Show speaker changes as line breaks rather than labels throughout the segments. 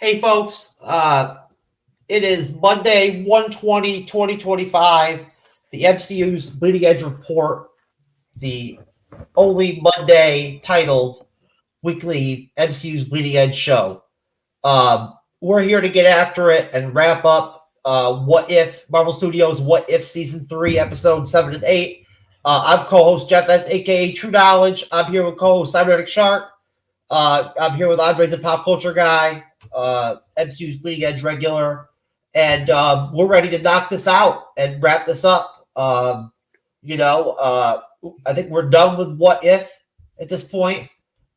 Hey, folks. It is Monday, 1/20/2025. The MCU's Bleeding Edge Report, the only Monday titled weekly MCU's Bleeding Edge show. We're here to get after it and wrap up What If, Marvel Studios' What If Season 3, Episode 7 and 8. I'm co-host Jeff S., a.k.a. TrueKnowledge. I'm here with co-host Cyberneticshark. I'm here with Andres, the pop culture guy, MCU's Bleeding Edge regular, and we're ready to knock this out and wrap this up. I think we're done with What If at this point.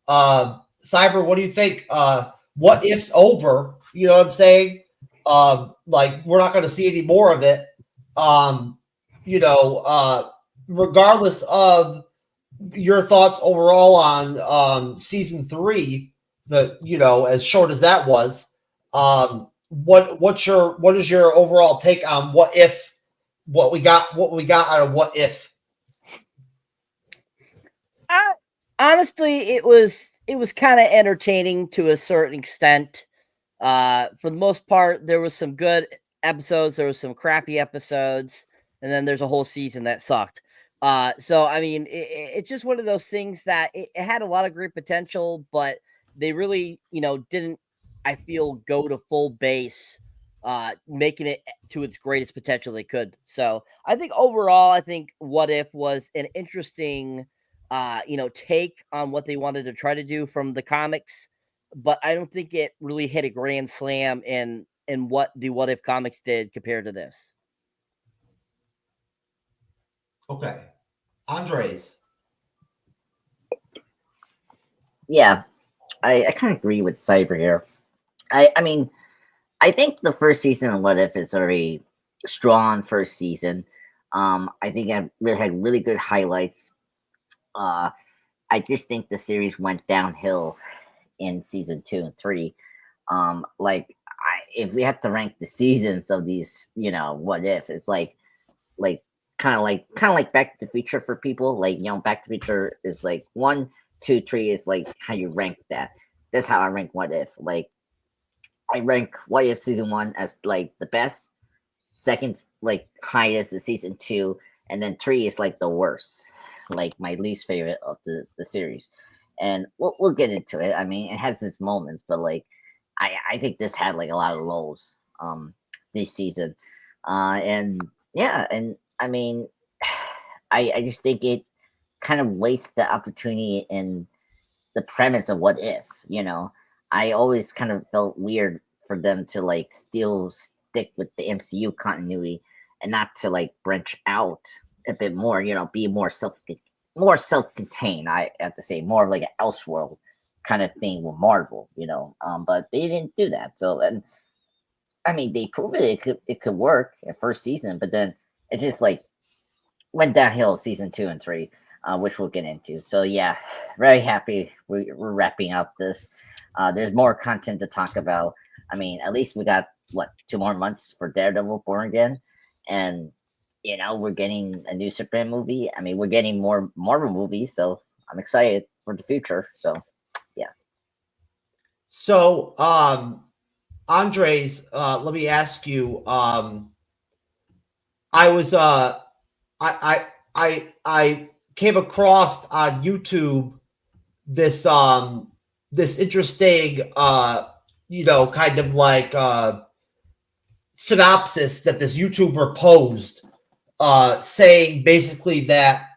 Cyber, what do you think? What If's over? You know what I'm saying? We're not going to see any more of it. Regardless of your thoughts overall on season 3, as short as that was, what is your overall take on what we got out of What If?
Honestly, it was kind of entertaining to a certain extent. For the most part, there was some good episodes, there was some crappy episodes, and then there's a whole season that sucked. So I mean, it's just one of those things that it had a lot of great potential, but they really, didn't, I feel, go to full base, making it to its greatest potential they could. So I think overall, I think What If was an interesting, take on what they wanted to try to do from the comics, but I don't think it really hit a grand slam in what the What If comics did compared to this.
Okay. Andres.
Yeah, I kind of agree with Cyber here. I mean, I think the first season of What If is a very strong first season. I think it had really good highlights. I just think the series went downhill in season 2 and 3. If we have to rank the seasons of these, What If, it's kind of like Back to the Future for people. Back to the Future is 1, 2, 3 is how you rank that. That's how I rank What If. I rank What If season 1 as the best, second highest is season 2, and then 3 is the worst, my least favorite of the series. And we'll get into it. I mean, it has its moments, but I think this had a lot of lows this season. And I mean, I just think it kind of wastes the opportunity in the premise of What If. I always kind of felt weird for them to still stick with the MCU continuity and not to branch out a bit more. Be more self-contained. I have to say, more of an Elseworld kind of thing with Marvel. But they didn't do that. So, and I mean, they proved it could work in first season, but then it just went downhill season 2 and 3, which we'll get into. So yeah, very happy we're wrapping up this. There's more content to talk about. I mean, at least we got 2 more months for Daredevil Born Again, and we're getting a new Superman movie. I mean, we're getting more Marvel movies, so I'm excited for the future. So yeah.
So Andres, let me ask you. I came across on YouTube this interesting kind of synopsis that this YouTuber posed, saying basically that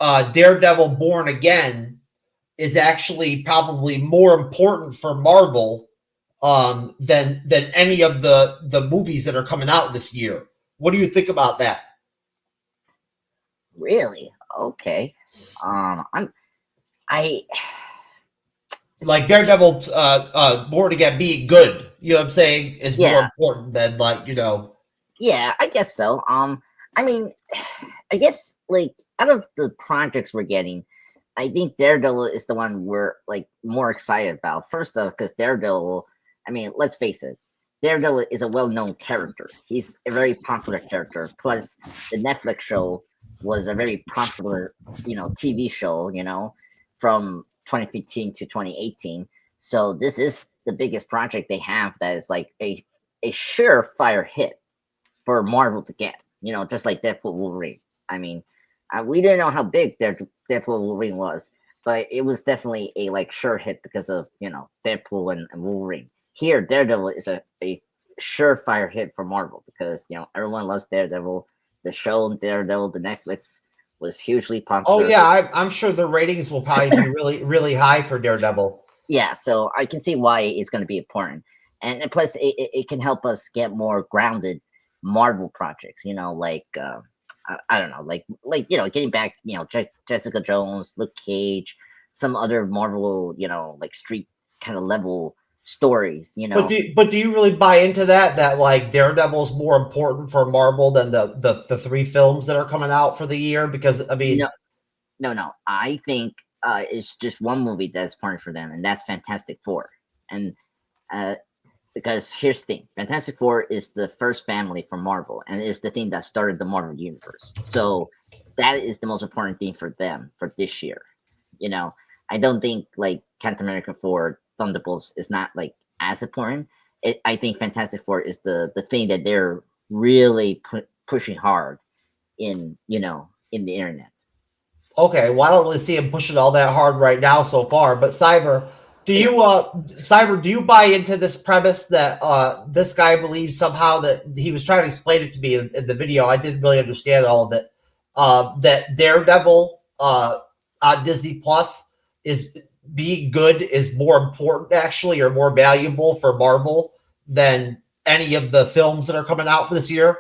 Daredevil Born Again is actually probably more important for Marvel than any of the movies that are coming out this year. What do you think about that?
Really? Okay. I
Daredevil Born Again being good, you know what I'm saying, is more important than
Yeah, I guess so. I mean, I guess out of the projects we're getting, I think Daredevil is the one we're more excited about. First off, because Daredevil, I mean, let's face it, Daredevil is a well-known character. He's a very popular character. Plus, the Netflix show was a very popular, TV show, from 2015 to 2018. So this is the biggest project they have that is like a surefire hit for Marvel to get. You know, just like Deadpool Wolverine. I mean, we didn't know how big their Deadpool Wolverine was, but it was definitely a like sure hit because of Deadpool and Wolverine. Here, Daredevil is a surefire hit for Marvel because everyone loves Daredevil. The show Daredevil, the Netflix, was hugely
Oh
popular.
yeah, I'm sure the ratings will probably be really really high for Daredevil.
Yeah, so I can see why it's going to be important, and plus it can help us get more grounded Marvel projects. Like I don't know, like getting back, Jessica Jones, Luke Cage, some other Marvel, like street kind of level stories.
But do you really buy into that like Daredevil's more important for Marvel than the three films that are coming out for the year? Because I mean,
No. I think it's just one movie that's important for them, and that's Fantastic Four. And because here's the thing, Fantastic Four is the first family from Marvel, and it's the thing that started the Marvel universe. So that is the most important thing for them for this year. I don't think like Captain America 4 Thunderbolts is not like as important. I think Fantastic Four is the thing that they're really pushing hard in in the internet.
okay, well I don't really see him pushing all that hard right now so far. But Cyber, do you buy into this premise that this guy believes somehow that he was trying to explain it to me in the video? I didn't really understand all of it. That Daredevil on Disney Plus is being good is more important actually, or more valuable for Marvel than any of the films that are coming out for this year.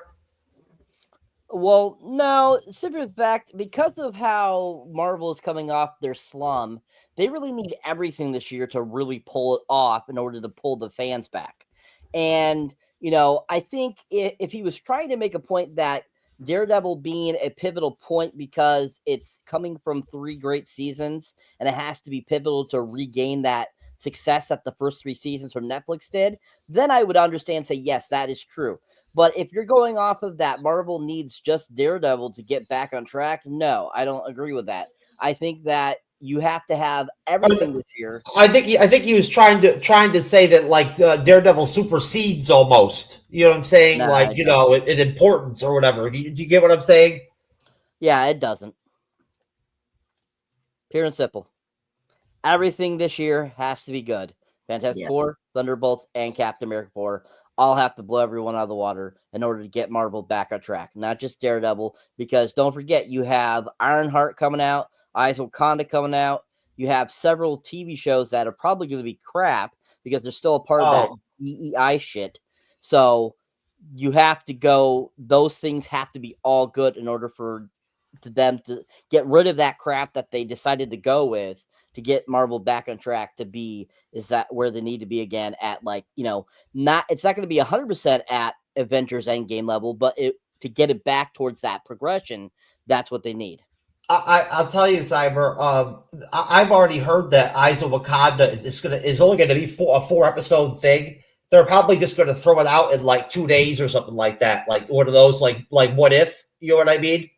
Well, no, simply the fact because of how Marvel is coming off their slum, they really need everything this year to really pull it off in order to pull the fans back. And I think if he was trying to make a point that Daredevil being a pivotal point because it's coming from 3 great seasons and it has to be pivotal to regain that success that the first 3 seasons from Netflix did, then I would understand and say, yes, that is true. But if you're going off of that, Marvel needs just Daredevil to get back on track. No, I don't agree with that. I think that you have to have everything this year.
I think he was trying to say that like Daredevil supersedes almost. You know what I'm saying?
No,
Like in importance or whatever. Do you get what I'm saying?
Yeah, it doesn't. Pure and simple. Everything this year has to be good. Fantastic Four, Thunderbolts, and Captain America 4 all have to blow everyone out of the water in order to get Marvel back on track. Not just Daredevil, because don't forget, you have Ironheart coming out, Eyes of Wakanda coming out. You have several TV shows that are probably going to be crap because they're still a part of that DEI shit. So you have to go, those things have to be all good in order for them to get rid of that crap that they decided to go with to get Marvel back on track to be is that where they need to be again at like, not it's not going to be 100% at Avengers Endgame level, but to get it back towards that progression, that's what they need.
I'll tell you, Cyber. I've already heard that Eyes of Wakanda is only going to be a 4-episode thing. They're probably just going to throw it out in like 2 days or something like that, like one of those like what if, you know what I mean?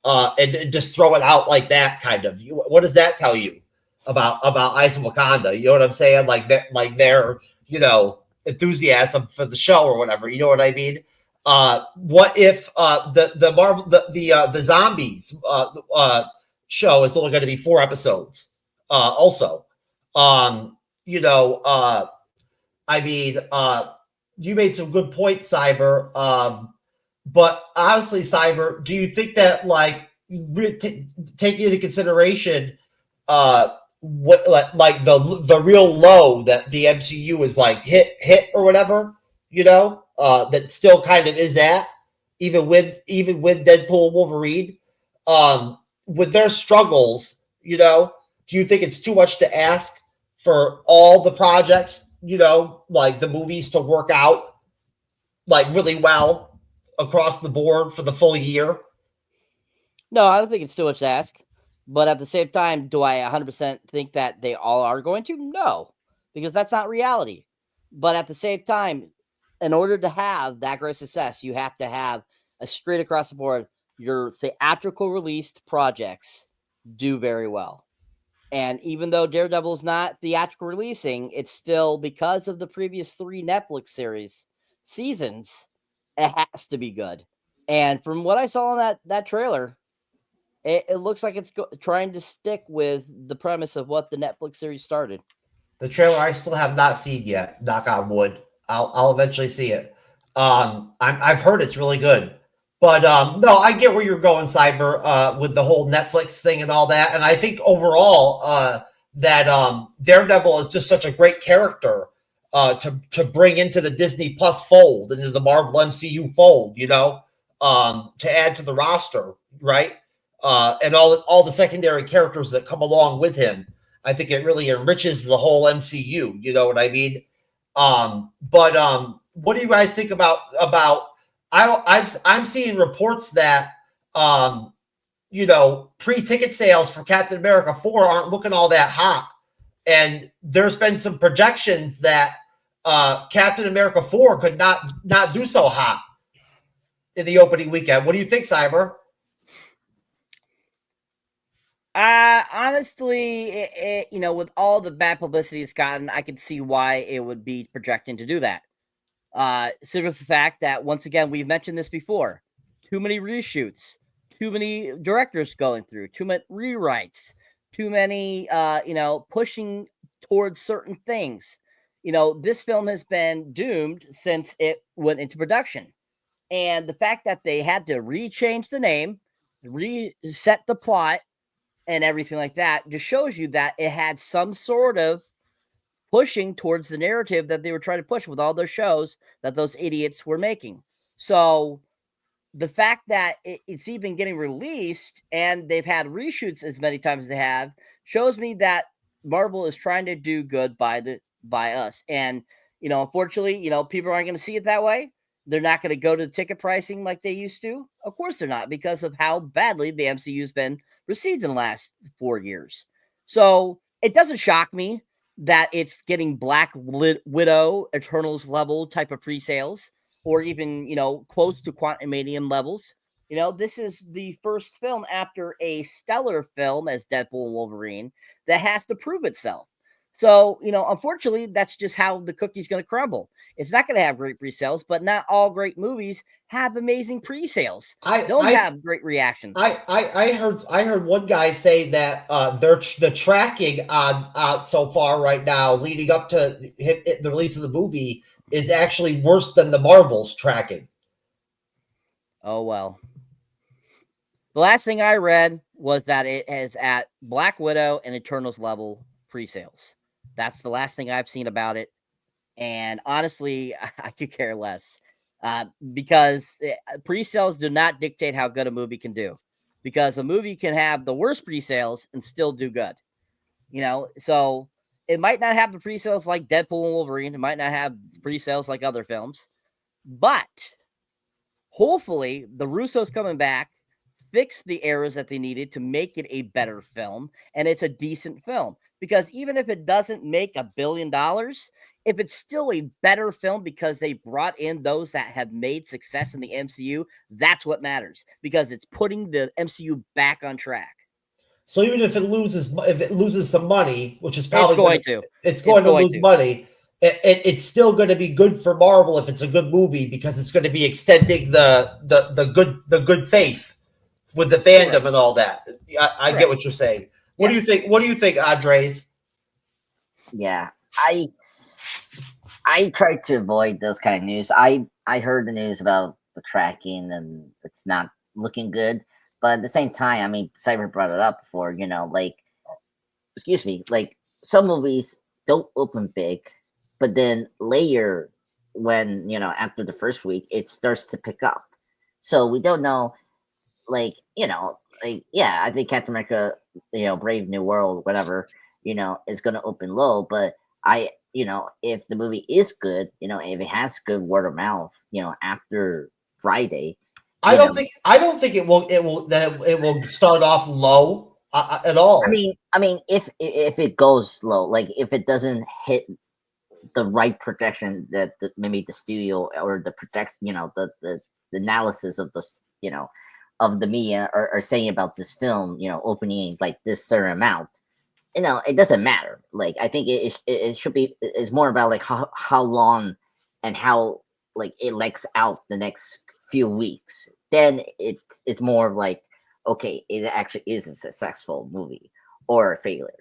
And just throw it out like that kind of. What does that tell you about Eyes of Wakanda? You know what I'm saying? Like that, like their enthusiasm for the show or whatever. You know what I mean? What if the Marvel the zombies show is only going to be 4 episodes? Also, I mean, you made some good points, Cyber. But honestly, Cyber, do you think that like taking into consideration what like the real low that the MCU is like hit or whatever, that still kind of is that even with Deadpool and Wolverine, with their struggles, do you think it's too much to ask for all the projects, like the movies to work out like really well across the board for the full year?
No, I don't think it's too much to ask. But at the same time, do I 100% think that they all are going to? No, because that's not reality. But at the same time, in order to have that great success, you have to have a straight across the board, your theatrical released projects do very well. And even though Daredevil is not theatrical releasing, it's still, because of the previous 3 Netflix seasons, it has to be good. And from what I saw in that trailer, it looks like it's trying to stick with the premise of what the Netflix series started.
The trailer I still have not seen yet. Knock on wood. I'll eventually see it. I've heard it's really good, but no, I get where you're going, Cyber, with the whole Netflix thing and all that. And I think overall, that Daredevil is just such a great character to bring into the Disney Plus fold, into the Marvel MCU fold. To add to the roster, right? And all the secondary characters that come along with him. I think it really enriches the whole MCU. You know what I mean? But what do you guys think about? I'm seeing reports that pre-ticket sales for Captain America 4 aren't looking all that hot, and there's been some projections that Captain America 4 could not do so hot in the opening weekend. What do you think, Cyber?
Honestly, with all the bad publicity it's gotten, I could see why it would be projecting to do that. Simply the fact that, once again, we've mentioned this before, too many reshoots, too many directors going through, too many rewrites, too many, pushing towards certain things. This film has been doomed since it went into production. And the fact that they had to rechange the name, reset the plot, and everything like that just shows you that it had some sort of pushing towards the narrative that they were trying to push with all those shows that those idiots were making. So the fact that it's even getting released and they've had reshoots as many times as they have shows me that Marvel is trying to do good by us. And unfortunately, people aren't going to see it that way. They're not going to go to the ticket pricing like they used to. Of course they're not, because of how badly the MCU has been received in the last 4 years. So it doesn't shock me that it's getting Black Widow Eternals level type of pre-sales, or even, close to Quantumanium levels. This is the first film after a stellar film as Deadpool and Wolverine that has to prove itself. So, unfortunately, that's just how the cookie's going to crumble. It's not going to have great pre-sales, but not all great movies have amazing pre-sales. Don't have great reactions.
I heard one guy say that the tracking on so far right now, leading up to the release of the movie, is actually worse than the Marvel's tracking.
Oh, well. The last thing I read was that it is at Black Widow and Eternals level pre-sales. That's the last thing I've seen about it. And honestly, I could care less, because pre-sales do not dictate how good a movie can do, because a movie can have the worst pre-sales and still do good. So it might not have the pre-sales like Deadpool and Wolverine. It might not have pre-sales like other films, but hopefully the Russo's coming back, fix the errors that they needed to make it a better film, and it's a decent film. Because even if it doesn't make $1 billion, if it's still a better film because they brought in those that have made success in the MCU, that's what matters, because it's putting the MCU back on track.
So even if it loses some money, which is probably
it's
going to lose money, it's still going to be good for Marvel if it's a good movie, because it's going to be extending the good faith with the fandom. Correct. And all that. I get what you're saying. What do you think? What do you think, Andres?
Yeah, I tried to avoid those kind of news. I heard the news about the tracking and it's not looking good, but at the same time, I mean, Cyber brought it up before. Like some movies don't open big, but then later, when after the first week, it starts to pick up. So we don't know, I think Captain America, Brave New World, whatever, is going to open low. But if the movie is good, if it has good word of mouth, after Friday,
I don't think it will start off low at all.
I mean, if it goes low, like if it doesn't hit the right projection that maybe the studio or the analysis of the of the media are saying about this film, opening like this certain amount, it doesn't matter. Like, I think it should be. It's more about like how long and how like it leaks out the next few weeks. Then it's more of like, okay, it actually is a successful movie or a failure.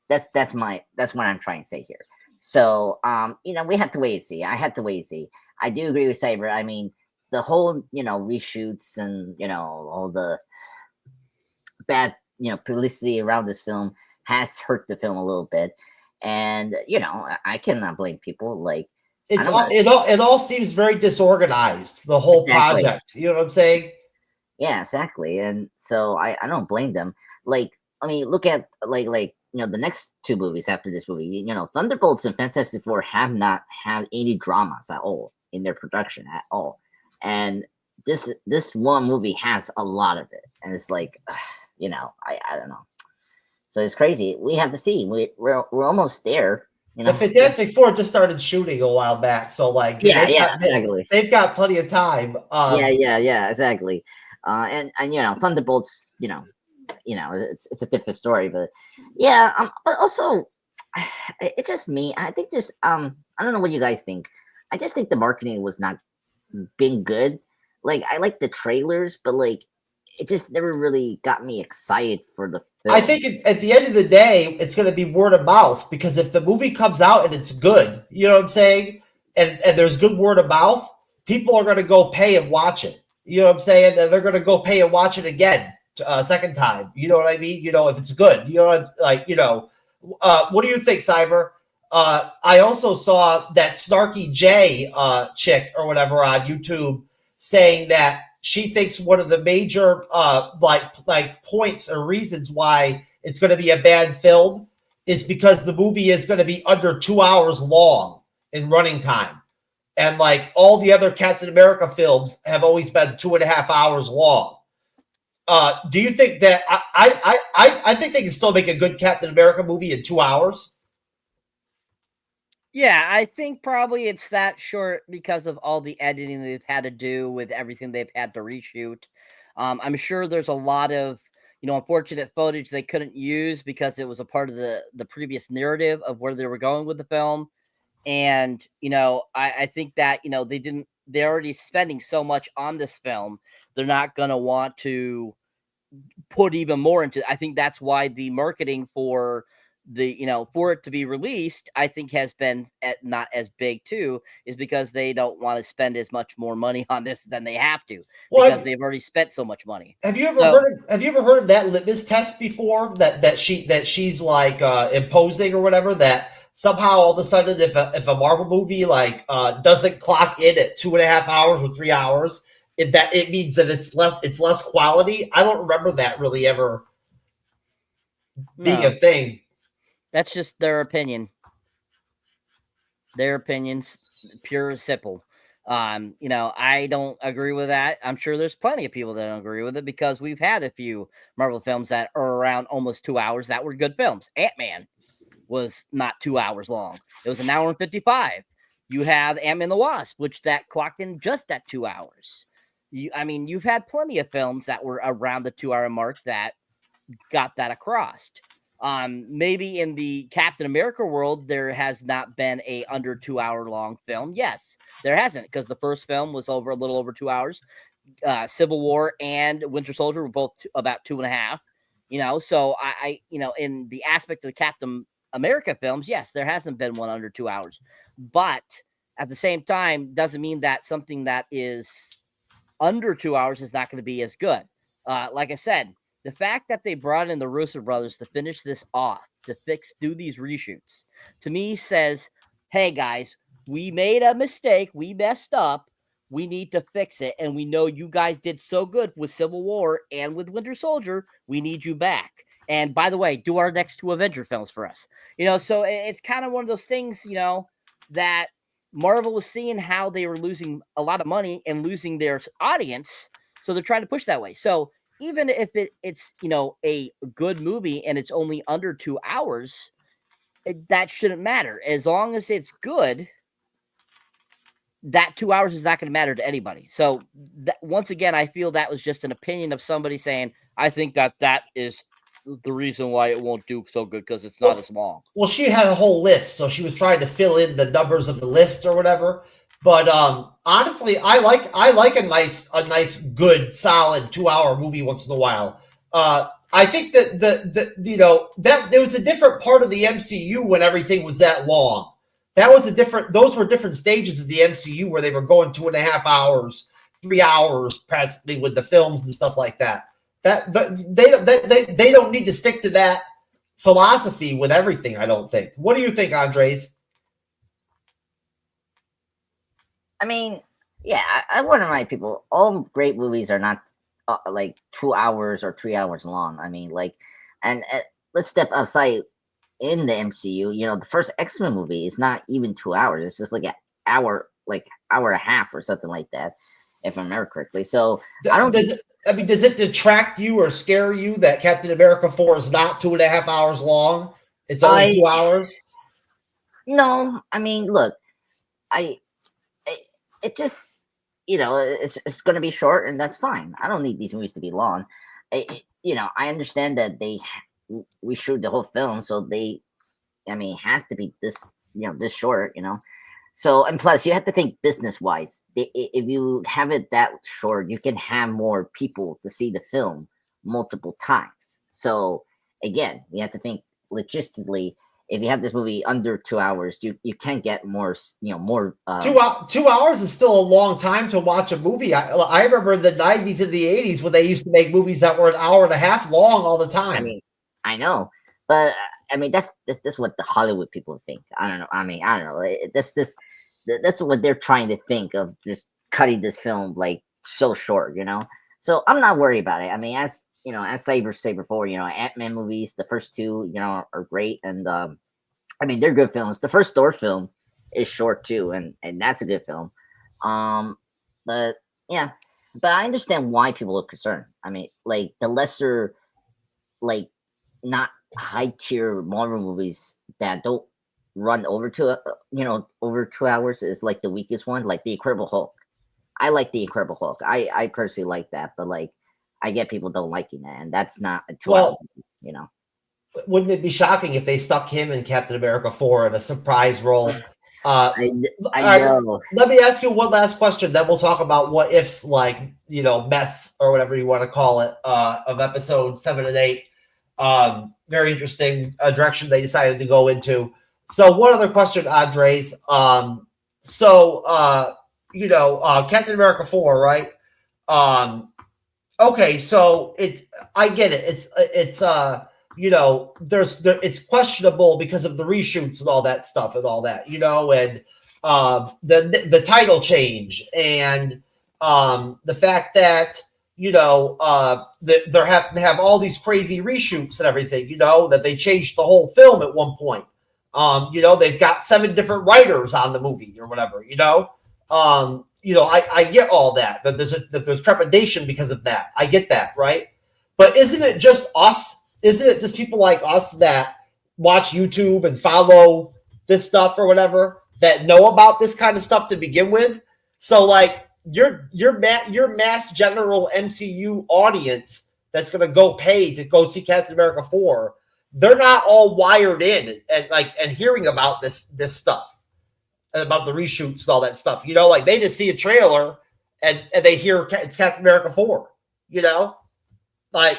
That's what I'm trying to say here. So we have to wait and see. I had to wait and see. I do agree with Cyber. I mean, the whole reshoots and all the bad publicity around this film has hurt the film a little bit, and I cannot blame people. Like,
it all seems very disorganized, the whole
Exactly.
project. You know what I'm saying?
Yeah, exactly. And so I don't blame them. Like, I mean, look at like the next two movies after this movie. Thunderbolts and Fantastic Four have not had any dramas at all in their production at all, and this one movie has a lot of it, and it's like, I don't know. So it's crazy. We have to see. We're almost there.
The Fantastic Four just started shooting a while back, so like,
exactly.
they've got plenty of time.
Yeah, exactly. And Thunderbolts, it's a different story, but yeah. But also, it's just me. I think I don't know what you guys think. I just think the marketing was not being good. Like, I like the trailers, but like, it just never really got me excited for the film.
I think at the end of the day, it's going to be word of mouth, because if the movie comes out and it's good, you know what I'm saying, and there's good word of mouth, people are going to go pay and watch it. You know what I'm saying? And they're going to go pay and watch it again, second time. You know what I mean? If it's good. What do you think, Cyber? I also saw that Snarky J chick or whatever on YouTube saying that she thinks one of the major like points or reasons why it's going to be a bad film is because the movie is going to be under 2 hours long in running time, and like all the other Captain America films have always been 2.5 hours long. Do you think that I think they can still make a good Captain America movie in 2 hours?
Yeah, I think probably it's that short because of all the editing they've had to do with everything they've had to reshoot. I'm sure there's a lot of unfortunate footage they couldn't use because it was a part of the previous narrative of where they were going with the film. And I think that they're already spending so much on this film, they're not going to want to put even more into it. I think that's why the marketing for for it to be released, I think, has been not as big too, is because they don't want to spend as much more money on this than they have to, because they've already spent so much money.
Have you ever heard of that litmus test before, that she's like imposing or whatever, that somehow all of a sudden if a Marvel movie like doesn't clock in at 2.5 hours or 3 hours, it means that it's less quality? I don't remember that really ever being a thing.
That's just their opinion. Their opinions, pure and simple. I don't agree with that. I'm sure there's plenty of people that don't agree with it, because we've had a few Marvel films that are around almost 2 hours that were good films. Ant-Man was not 2 hours long. It was 1 hour and 55. You have Ant-Man the Wasp, which that clocked in just at 2 hours. You've had plenty of films that were around the 2 hour mark that got that across. Maybe in the Captain America world, there has not been a under 2 hour long film. Yes, there hasn't, because the first film was a little over 2 hours. Civil War and Winter Soldier were both about 2.5. So I in the aspect of the Captain America films, yes, there hasn't been one under 2 hours, but at the same time, doesn't mean that something that is under 2 hours is not going to be as good. Like I said, the fact that they brought in the Russo brothers to finish this off, to do these reshoots, to me says, hey guys, we made a mistake. We messed up. We need to fix it. And we know you guys did so good with Civil War and with Winter Soldier. We need you back. And by the way, do our next 2 Avenger films for us. So it's kind of one of those things, that Marvel was seeing how they were losing a lot of money and losing their audience. So they're trying to push that way. So even if it's a good movie and it's only under 2 hours, that shouldn't matter. As long as it's good, that 2 hours is not going to matter to anybody. So once again, I feel that was just an opinion of somebody saying, I think that is the reason why it won't do so good because it's not as long.
Well, she had a whole list, so she was trying to fill in the numbers of the list or whatever. But honestly, I like a nice, good, solid 2-hour movie once in a while. I think that that there was a different part of the MCU when everything was that long. Those were different stages of the MCU where they were going 2.5 hours, 3 hours, practically with the films and stuff like that. They don't need to stick to that philosophy with everything. I don't think. What do you think, Andres?
I mean, yeah, I want to remind people, all great movies are not like 2 hours or 3 hours long. I mean, like, and let's step outside in the MCU. You know, the first X-Men movie is not even 2 hours. It's just like an hour, hour and a half or something like that, if I remember correctly. So I don't.
Does it detract you or scare you that Captain America 4 is not 2.5 hours long? It's only 2 hours.
No, I mean, look, it just, it's going to be short, and that's fine. I don't need these movies to be long. I understand that we shoot the whole film, so it has to be this, this short, So, and plus, you have to think business-wise. If you have it that short, you can have more people to see the film multiple times. So, again, you have to think logistically. If you have this movie under 2 hours, you can get more, more.
2 hours is still a long time to watch a movie. I remember in the 90s and the 80s when they used to make movies that were an hour and a half long all the time.
I mean, I know, but I mean that's what the Hollywood people think. I don't know. I mean, I don't know. That's what they're trying to think of, just cutting this film like so short, So I'm not worried about it. I mean, as Saber said before, Ant-Man movies, the first two, are great, and I mean they're good films. The first Thor film is short too, and that's a good film. But yeah, but I understand why people are concerned. I mean, like the lesser, like not high tier Marvel movies that don't run over over 2 hours is like the weakest one, like the Incredible Hulk. I like the Incredible Hulk. I personally like that, but like I get people don't liking that, and that's not a 2 hour movie,
Wouldn't it be shocking if they stuck him in Captain America 4 in a surprise role?
I know.
Let me ask you one last question, then we'll talk about what ifs, like, mess or whatever you want to call it, of episode 7 and 8. Very interesting direction they decided to go into. So one other question, Andres. Captain America 4, right? Okay, so I get it. It's it's questionable because of the reshoots and all that stuff and all that, and the title change and the fact that they're having to have all these crazy reshoots and everything, that they changed the whole film at one point. They've got 7 different writers on the movie or whatever, I get all that there's trepidation because of that. I get that, right? But isn't it just us? Isn't it just people like us that watch YouTube and follow this stuff or whatever that know about this kind of stuff to begin with? So like your mass general MCU audience that's going to go pay to go see Captain America 4, they're not all wired in and hearing about this stuff. About the reshoots and all that stuff, like they just see a trailer and they hear it's Captain America 4, like,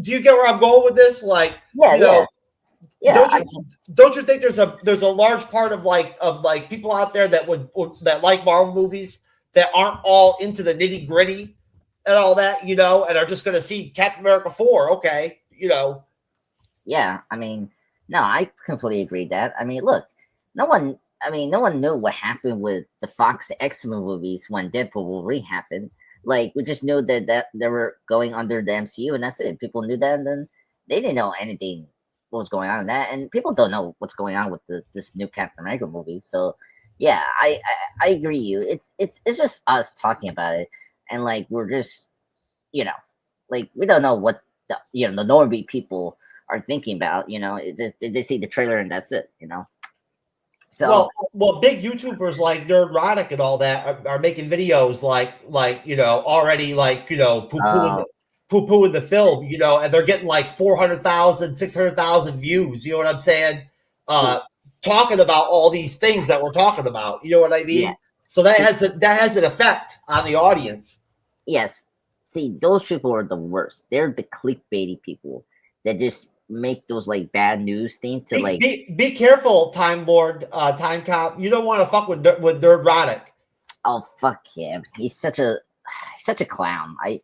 do you get where I'm going with this? Like,
yeah.
Don't you think there's a large part of people out there that like Marvel movies that aren't all into the nitty gritty and all that, and are just going to see Captain America 4? Okay,
Yeah, I mean, no, I completely agree with that. I mean, look, no one knew what happened with the Fox X-Men movies when Deadpool Wolverine happened. Like, we just knew that they were going under the MCU, and that's it. People knew that, and then they didn't know anything what was going on in that. And people don't know what's going on with this new Captain America movie. So, yeah, I agree. It's just us talking about it, and like we're just, like we don't know what the normie people are thinking about. They see the trailer and that's it. So
well, big YouTubers like Neurotic and all that are making videos like already poo-pooing poo-pooing the film, and they're getting like 400,000, 600,000 views. You know what I'm saying? Talking about all these things that we're talking about. You know what I mean?
Yeah.
So that has an effect on the audience.
Yes. See, those people are the worst. They're the clickbaity people that just make those like bad news things to like.
Be careful, Time Lord, Time Cop. You don't want to fuck with Nerdrotic.
Oh fuck him! He's such a clown. I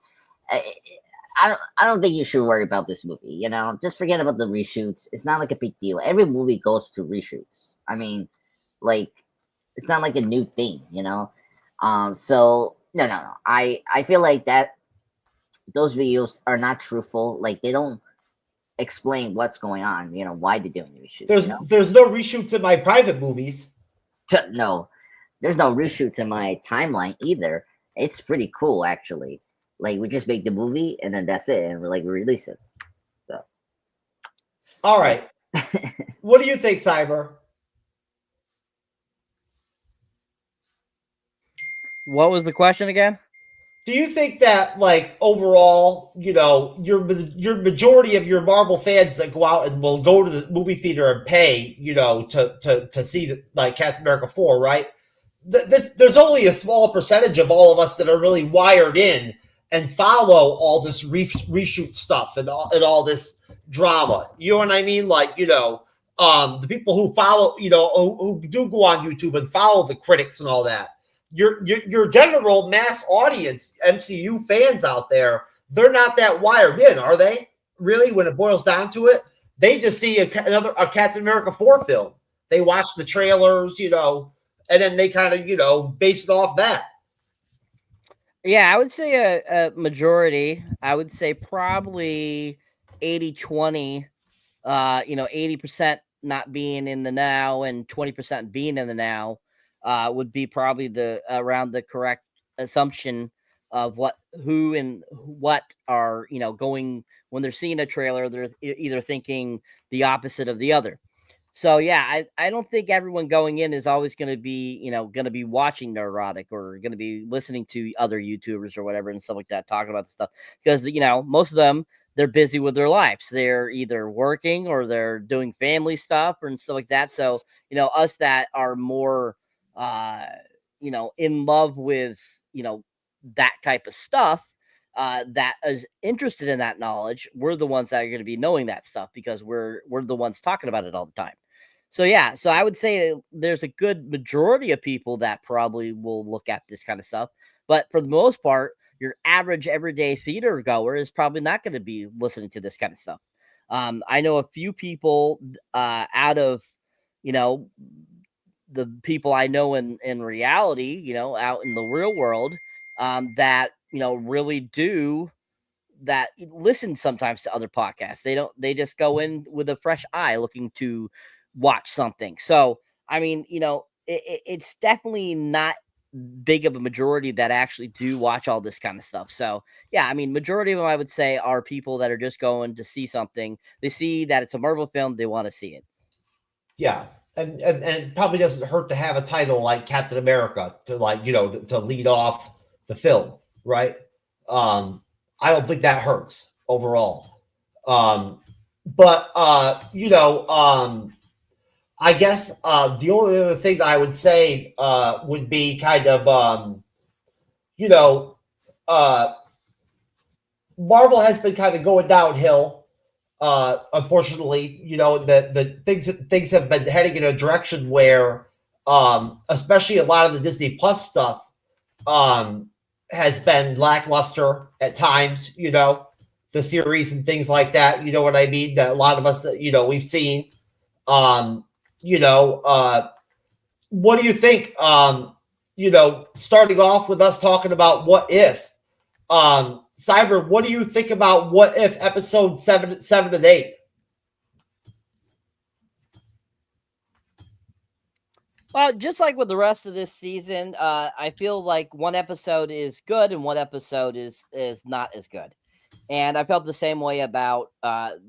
don't think you should worry about this movie. Just forget about the reshoots. It's not like a big deal. Every movie goes to reshoots. I mean, like, it's not like a new thing. So no. I feel like that those videos are not truthful. Like, they don't explain what's going on. Why they're doing the reshoots.
There's no reshoots in my private movies.
No, there's no reshoots in my timeline either. It's pretty cool, actually. Like, we just make the movie and then that's it, and we release it. So,
all right. What do you think, Cyber?
What was the question again?
Do you think that, like, overall, your majority of your Marvel fans that go out and will go to the movie theater and pay, to see like Captain America 4, right? There's only a small percentage of all of us that are really wired in and follow all this reshoot stuff and all this drama. You know what I mean? Like, the people who follow, who do go on YouTube and follow the critics and all that. Your general mass audience, MCU fans out there, they're not that wired in, are they? Really, when it boils down to it, they just see a Captain America 4 film. They watch the trailers, and then they kind of, base it off that.
Yeah, I would say a majority. I would say probably 80-20, 80% not being in the now and 20% being in the now. Would be probably around the correct assumption of who and what are, going when they're seeing a trailer. They're either thinking the opposite of the other. So yeah, I don't think everyone going in is always going to be, going to be watching Neurotic or going to be listening to other YouTubers or whatever and stuff like that, talking about the stuff, because most of them, they're busy with their lives. They're either working or they're doing family stuff and stuff like that. So us that are more in love with, that type of stuff, that is interested in that knowledge, we're the ones that are going to be knowing that stuff because we're the ones talking about it all the time. So yeah, so I would say there's a good majority of people that probably will look at this kind of stuff, but for the most part, your average everyday theater goer is probably not going to be listening to this kind of stuff. I know a few people out of, the people I know in reality, out in the real world, that, really do that, listen sometimes to other podcasts. They just go in with a fresh eye looking to watch something. So, I mean, it's definitely not big of a majority that actually do watch all this kind of stuff. So yeah, I mean, majority of them, I would say, are people that are just going to see something. They see that it's a Marvel film. They want to see it.
Yeah. And it probably doesn't hurt to have a title like Captain America to, like, to lead off the film, right? I don't think that hurts overall. But I guess the only other thing that I would say would be kind of Marvel has been kind of going downhill. Unfortunately, the things have been heading in a direction where, especially a lot of the Disney Plus stuff, has been lackluster at times. The series and things like that. You know what I mean? That a lot of us, we've seen. What do you think? Starting off with us talking about What If. Cyber, what do you think about What If episode 7 and 8?
Well, just like with the rest of this season, I feel like one episode is good and one episode is not as good. And I felt the same way about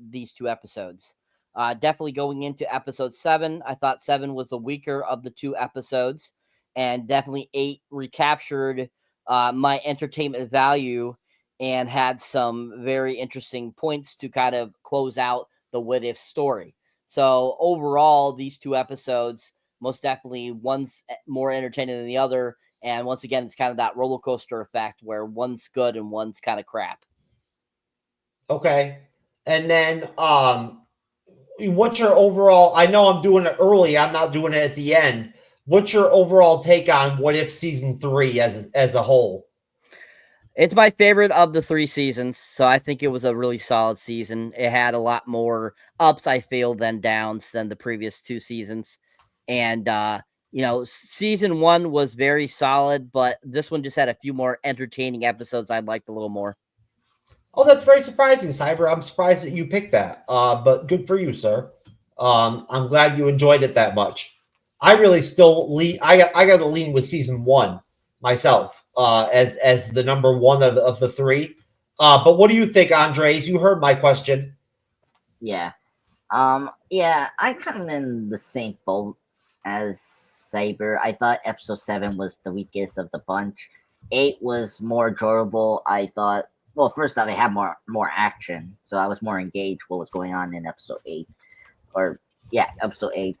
these two episodes. Definitely going into episode 7, I thought 7 was the weaker of the two episodes, and definitely 8 recaptured my entertainment value and had some very interesting points to kind of close out the what if story. So overall, these 2 episodes, most definitely one's more entertaining than the other. And once again, it's kind of that roller coaster effect where one's good and one's kind of crap.
Okay. And then what's your overall, I know I'm doing it early, I'm not doing it at the end. What's your overall take on What If Season 3 as a whole?
It's my favorite of the 3 seasons, so I think it was a really solid season. It had a lot more ups, I feel, than downs than the previous 2 seasons. And season 1 was very solid, but this one just had a few more entertaining episodes I liked a little more.
Oh, that's very surprising, Cyber. I'm surprised that you picked that. But good for you, sir. I'm glad you enjoyed it that much. I really still lean. I got to lean with season 1 myself as the number 1 of the 3. But what do you think, Andres? You heard my question.
Yeah. Yeah, I kind of in the same boat as Saber. I thought episode 7 was the weakest of the bunch. 8 was more enjoyable. I thought, well, first off, it had more action, so I was more engaged what was going on in episode 8. Or yeah, episode 8.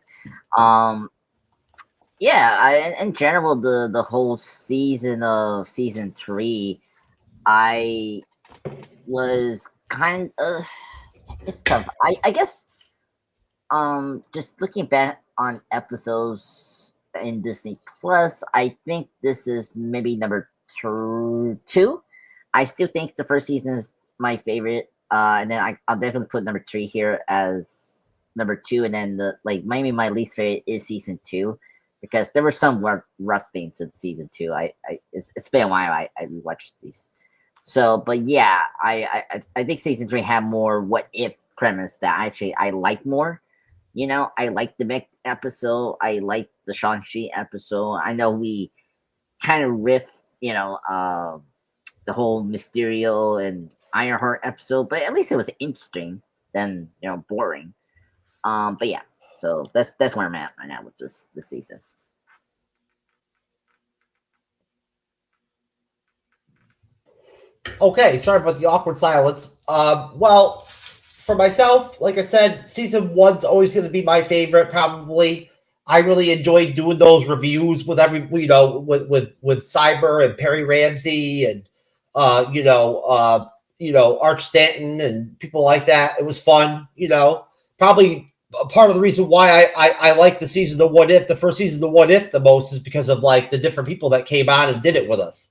Yeah, in general, the whole season of season 3, I was kind of, it's tough. I guess just looking back on episodes in Disney Plus, I think this is maybe number 2. I still think the first season is my favorite, and then I'll definitely put number 3 here as number 2, and then maybe my least favorite is season 2, because there were some rough things in season 2. It's been a while I rewatched these. So, but yeah, I think season 3 had more what if premise that I like more. I like the Mech episode. I like the Shang-Chi episode. I know we kind of riff, the whole Mysterio and Ironheart episode, but at least it was interesting than boring. But yeah, so that's where I'm at right now with this season.
Okay, sorry about the awkward silence. Well, for myself, like I said, season 1's always going to be my favorite. Probably, I really enjoyed doing those reviews with with Cyber and Perry Ramsey and Arch Stanton and people like that. It was fun. Probably part of the reason why I like the season of What If, the first season of What If the most, is because of like the different people that came on and did it with us.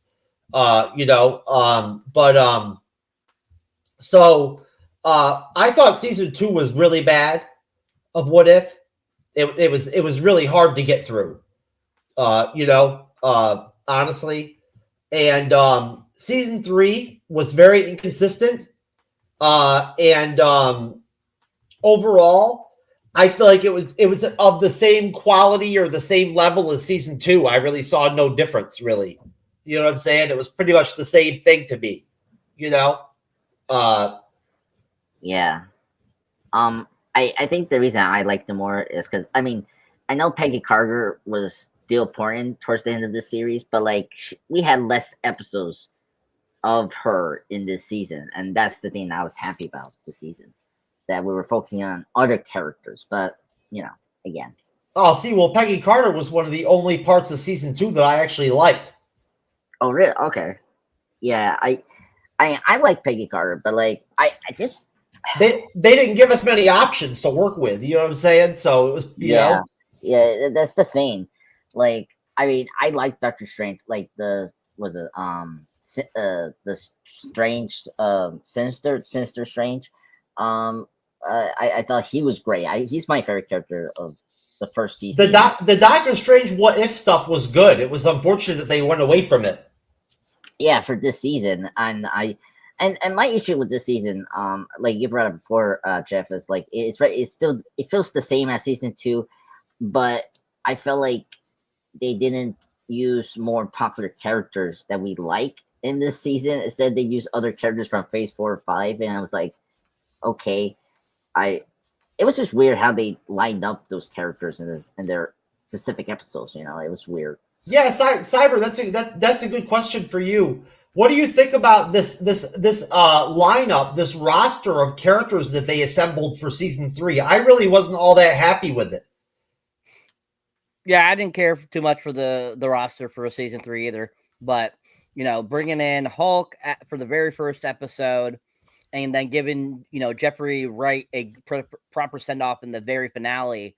So I thought season 2 was really bad of What If. It was really hard to get through. Honestly. And season 3 was very inconsistent. And overall, I feel like it was of the same quality or the same level as season 2. I really saw no difference, really. You know what I'm saying? It was pretty much the same thing to me.
Yeah. I think the reason I liked it more is because I know Peggy Carter was still important towards the end of the series, but we had less episodes of her in this season, and that's the thing that I was happy about this season, that we were focusing on other characters. But again.
Oh, see, well, Peggy Carter was one of the only parts of season 2 that I actually liked.
Oh, really? Okay. Yeah, I like Peggy Carter, but I just
they didn't give us many options to work with. You know what I'm saying? So it was
yeah, that's the thing. I like Doctor Strange. The Strange Sinister Strange. I thought he was great. He's my favorite character of the first season.
The Doctor Strange What If stuff was good. It was unfortunate that they went away from it.
Yeah, for this season, and my issue with this season, like you brought up before, Jeff, is it feels the same as season 2, but I felt like they didn't use more popular characters that we like in this season. Instead, they used other characters from Phase 4 or 5, and I was like, okay, it was just weird how they lined up those characters in their specific episodes. It was weird.
Yeah, Cyber, that's a good question for you. What do you think about this lineup, this roster of characters that they assembled for season 3? I really wasn't all that happy with it.
Yeah, I didn't care too much for the roster for season 3 either. But bringing in Hulk for the very first episode, and then giving Jeffrey Wright a proper send off in the very finale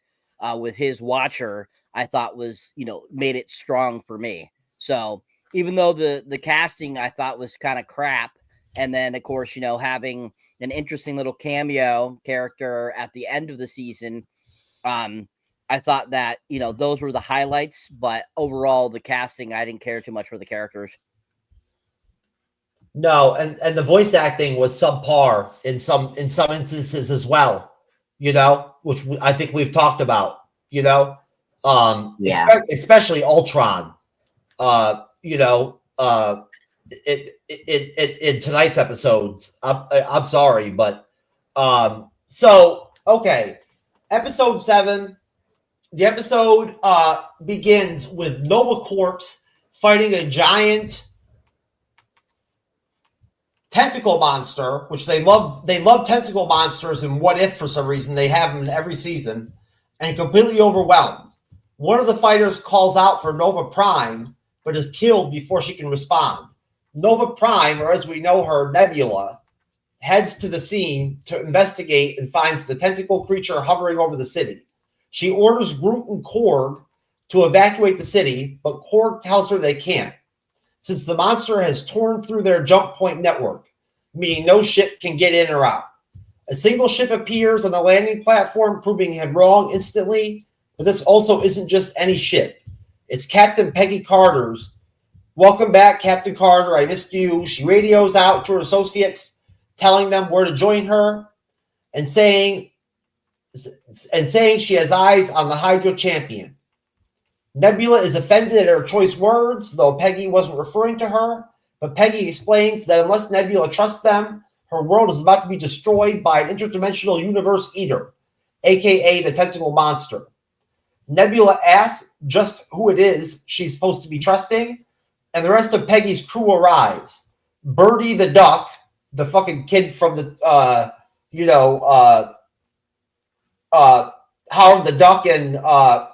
with his Watcher, I thought was made it strong for me. So even though the casting I thought was kind of crap, and then of course having an interesting little cameo character at the end of the season, I thought that those were the highlights. But overall, the casting, I didn't care too much for the characters.
No, and the voice acting was subpar in some instances as well, which I think we've talked about, especially Ultron, in tonight's episodes. I'm sorry, but so okay, episode 7. The episode begins with Nova Corps fighting a giant tentacle monster, which they love tentacle monsters in What If for some reason. They have them in every season, and completely overwhelmed. One of the fighters calls out for Nova Prime, but is killed before she can respond. Nova Prime, or as we know her, Nebula, heads to the scene to investigate and finds the tentacle creature hovering over the city. She orders Groot and Korg to evacuate the city, but Korg tells her they can't, since the monster has torn through their jump point network, meaning no ship can get in or out. A single ship appears on the landing platform, proving him wrong instantly, but this also isn't just any ship. It's Captain Peggy Carter's. She back, Captain Carter, I missed you. She radios out to her associates, telling them where to join her, and saying she has eyes on the Hydra champion. Nebula is offended at her choice words, though Peggy wasn't referring to her, but Peggy explains that unless Nebula trusts them, her world is about to be destroyed by an interdimensional universe eater, aka the tentacle monster. Nebula asks just who it is she's supposed to be trusting, and the rest of Peggy's crew arrives. Birdie the duck, the fucking kid from the Howard the Duck and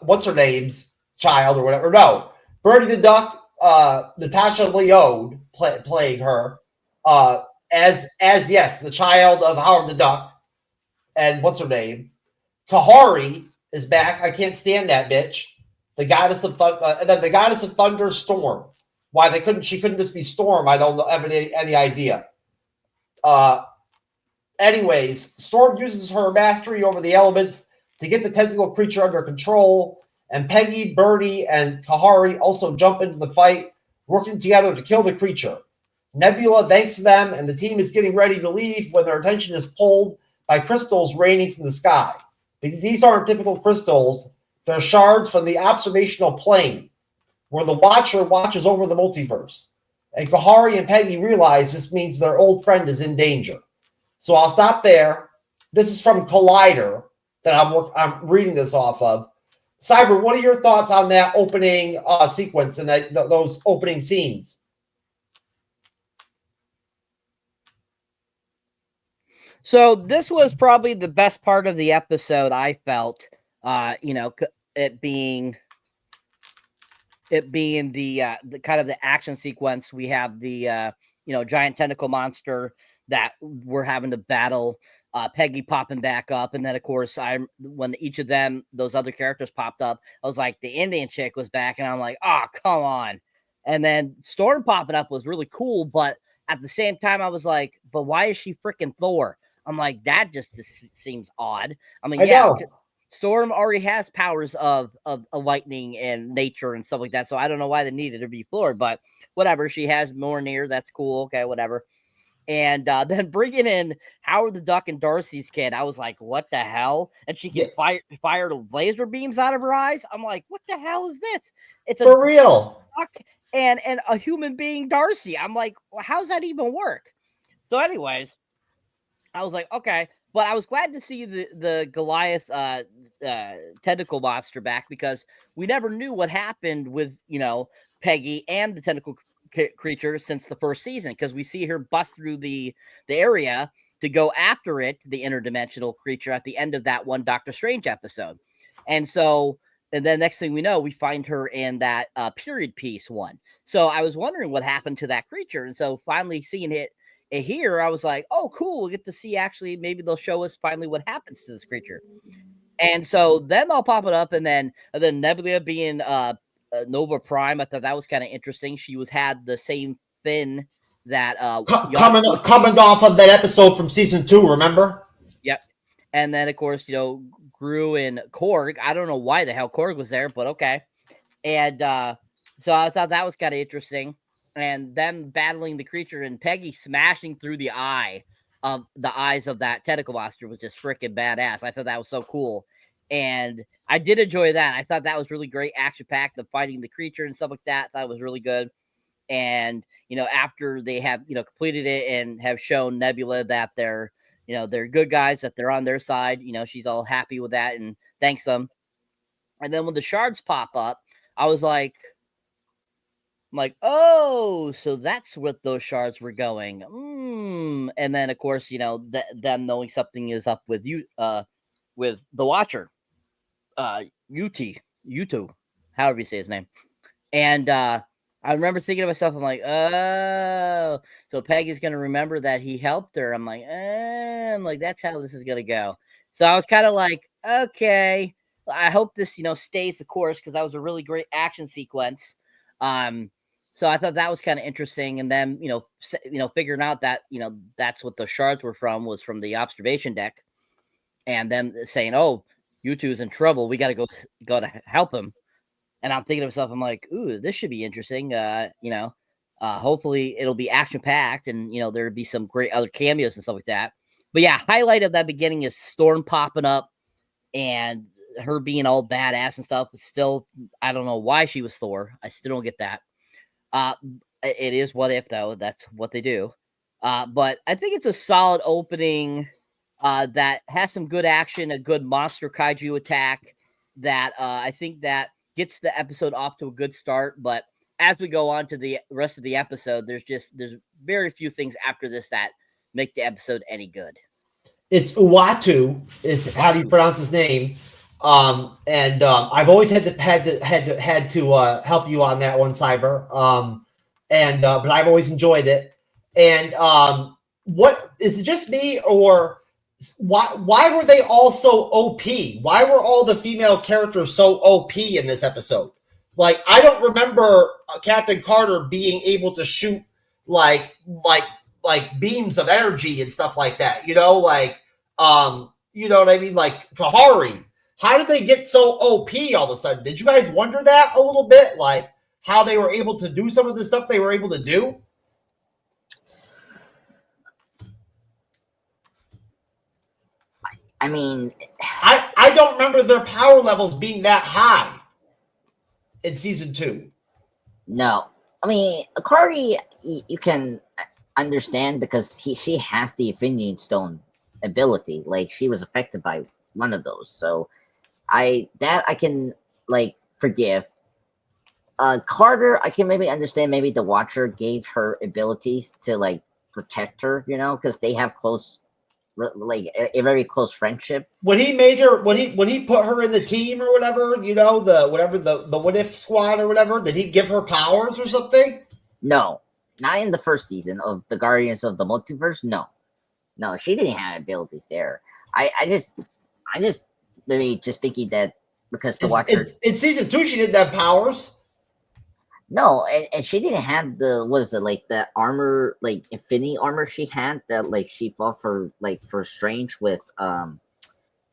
what's her name's child or whatever. No, Birdie the Duck, Natasha Lyonne playing her as yes, the child of Howard the Duck, and what's her name? Kahari is back. I can't stand that bitch. The goddess of thunder, and then the goddess of thunder, Storm. Why she couldn't just be Storm? I don't have any idea. Anyways, Storm uses her mastery over the elements to get the tentacle creature under control, and Peggy, Birdie, and Kahari also jump into the fight, working together to kill the creature. Nebula thanks them, and the team is getting ready to leave when their attention is pulled by crystals raining from the sky. These aren't typical crystals. They're shards from the observational plane, where the Watcher watches over the multiverse. And Kahari and Peggy realize this means their old friend is in danger. So I'll stop there. This is from Collider that I'm reading this off of. Cyber, what are your thoughts on that opening sequence and those opening scenes?
So this was probably the best part of the episode, I felt. It being the kind of the action sequence. We have the giant tentacle monster that we're having to battle. Peggy popping back up, and then of course when each of those other characters popped up, I was like, the Indian chick was back, and I'm like, oh, come on. And then Storm popping up was really cool, but at the same time I was like, but why is she freaking Thor? I'm like, that just seems odd. I mean, Storm already has powers of lightning and nature and stuff like that, so I don't know why they needed to be Thor, but whatever. She has Mjolnir, that's cool. Okay, whatever. And then bringing in Howard the Duck and Darcy's kid, I was like, what the hell? And she can fire laser beams out of her eyes. I'm like, what the hell is this? It's
for real.
Duck and a human being, Darcy. I'm like, well, how's that even work? So anyways, I was like, okay. But I was glad to see the Goliath tentacle monster back, because we never knew what happened with, Peggy and the tentacle creature since the first season, because we see her bust through the area to go after it, the interdimensional creature, at the end of that one Doctor Strange episode. And then next thing we know, we find her in that period piece one. So I was wondering what happened to that creature. And so finally seeing it here, I was like, oh, cool. We'll get to see, actually, maybe they'll show us finally what happens to this creature. And so then I'll pop it up, and then Nebula being Nova Prime, I thought that was kind of interesting. She had the same fin that
coming off of that episode from season 2, remember?
Yep. And then of course, Gru and Korg. I don't know why the hell Korg was there, but okay. And so I thought that was kind of interesting. And them battling the creature and Peggy smashing through the eyes of that tentacle monster was just freaking badass. I thought that was so cool. And I did enjoy that. I thought that was really great, action-packed, the fighting the creature and stuff like that. I thought it was really good. And, after they have, completed it and have shown Nebula that they're good guys, that they're on their side, she's all happy with that and thanks them. And then when the shards pop up, I was like, oh, so that's what those shards were going. And then, of course, them knowing something is up with you, with the Watcher, Yutu, however you say his name. And I remember thinking to myself, I'm like, oh, so Peggy's going to remember that he helped her. I'm like, that's how this is going to go. So I was kind of like, okay, I hope this, stays the course, because that was a really great action sequence. So I thought that was kind of interesting. And then, figuring out that, that's what the shards were was from the observation deck, and them saying, oh, Yutu's in trouble. We got to go to help him. And I'm thinking to myself, I'm like, ooh, this should be interesting. Hopefully it'll be action packed, and, there'll be some great other cameos and stuff like that. But yeah, highlight of that beginning is Storm popping up and her being all badass and stuff. But still, I don't know why she was Thor. I still don't get that. It is What If, though. That's what they do. But I think it's a solid opening that has some good action, a good monster kaiju attack that I think that gets the episode off to a good start. But as we go on to the rest of the episode, there's very few things after this that make the episode any good.
It's Uatu. It's how do you pronounce his name? I've always had to help you on that one, Cyber. But I've always enjoyed it. And what is it, just me, or why were they all so OP? Why were all the female characters so OP in this episode? Like, I don't remember Captain Carter being able to shoot like beams of energy and stuff like that. You know what I mean? Like Kahari. How did they get so OP all of a sudden? Did you guys wonder that a little bit? Like, how they were able to do some of the stuff they were able to do?
I mean,
I don't remember their power levels being that high in season 2.
No. I mean, Akari, you can understand because she has the Infinity Stone ability. Like, she was affected by one of those. So I can forgive. Carter, I can maybe understand. Maybe the Watcher gave her abilities to protect her, because they have a very close friendship.
When he made her, when he put her in the team or whatever, the What If squad or whatever, did he give her powers or something?
No, not in the first season of the Guardians of the Multiverse. No, she didn't have abilities there. I just maybe just thinking that because the Watcher
in season 2 she didn't have powers.
No, and she didn't have the armor, infinity armor she had that she fought for Strange with the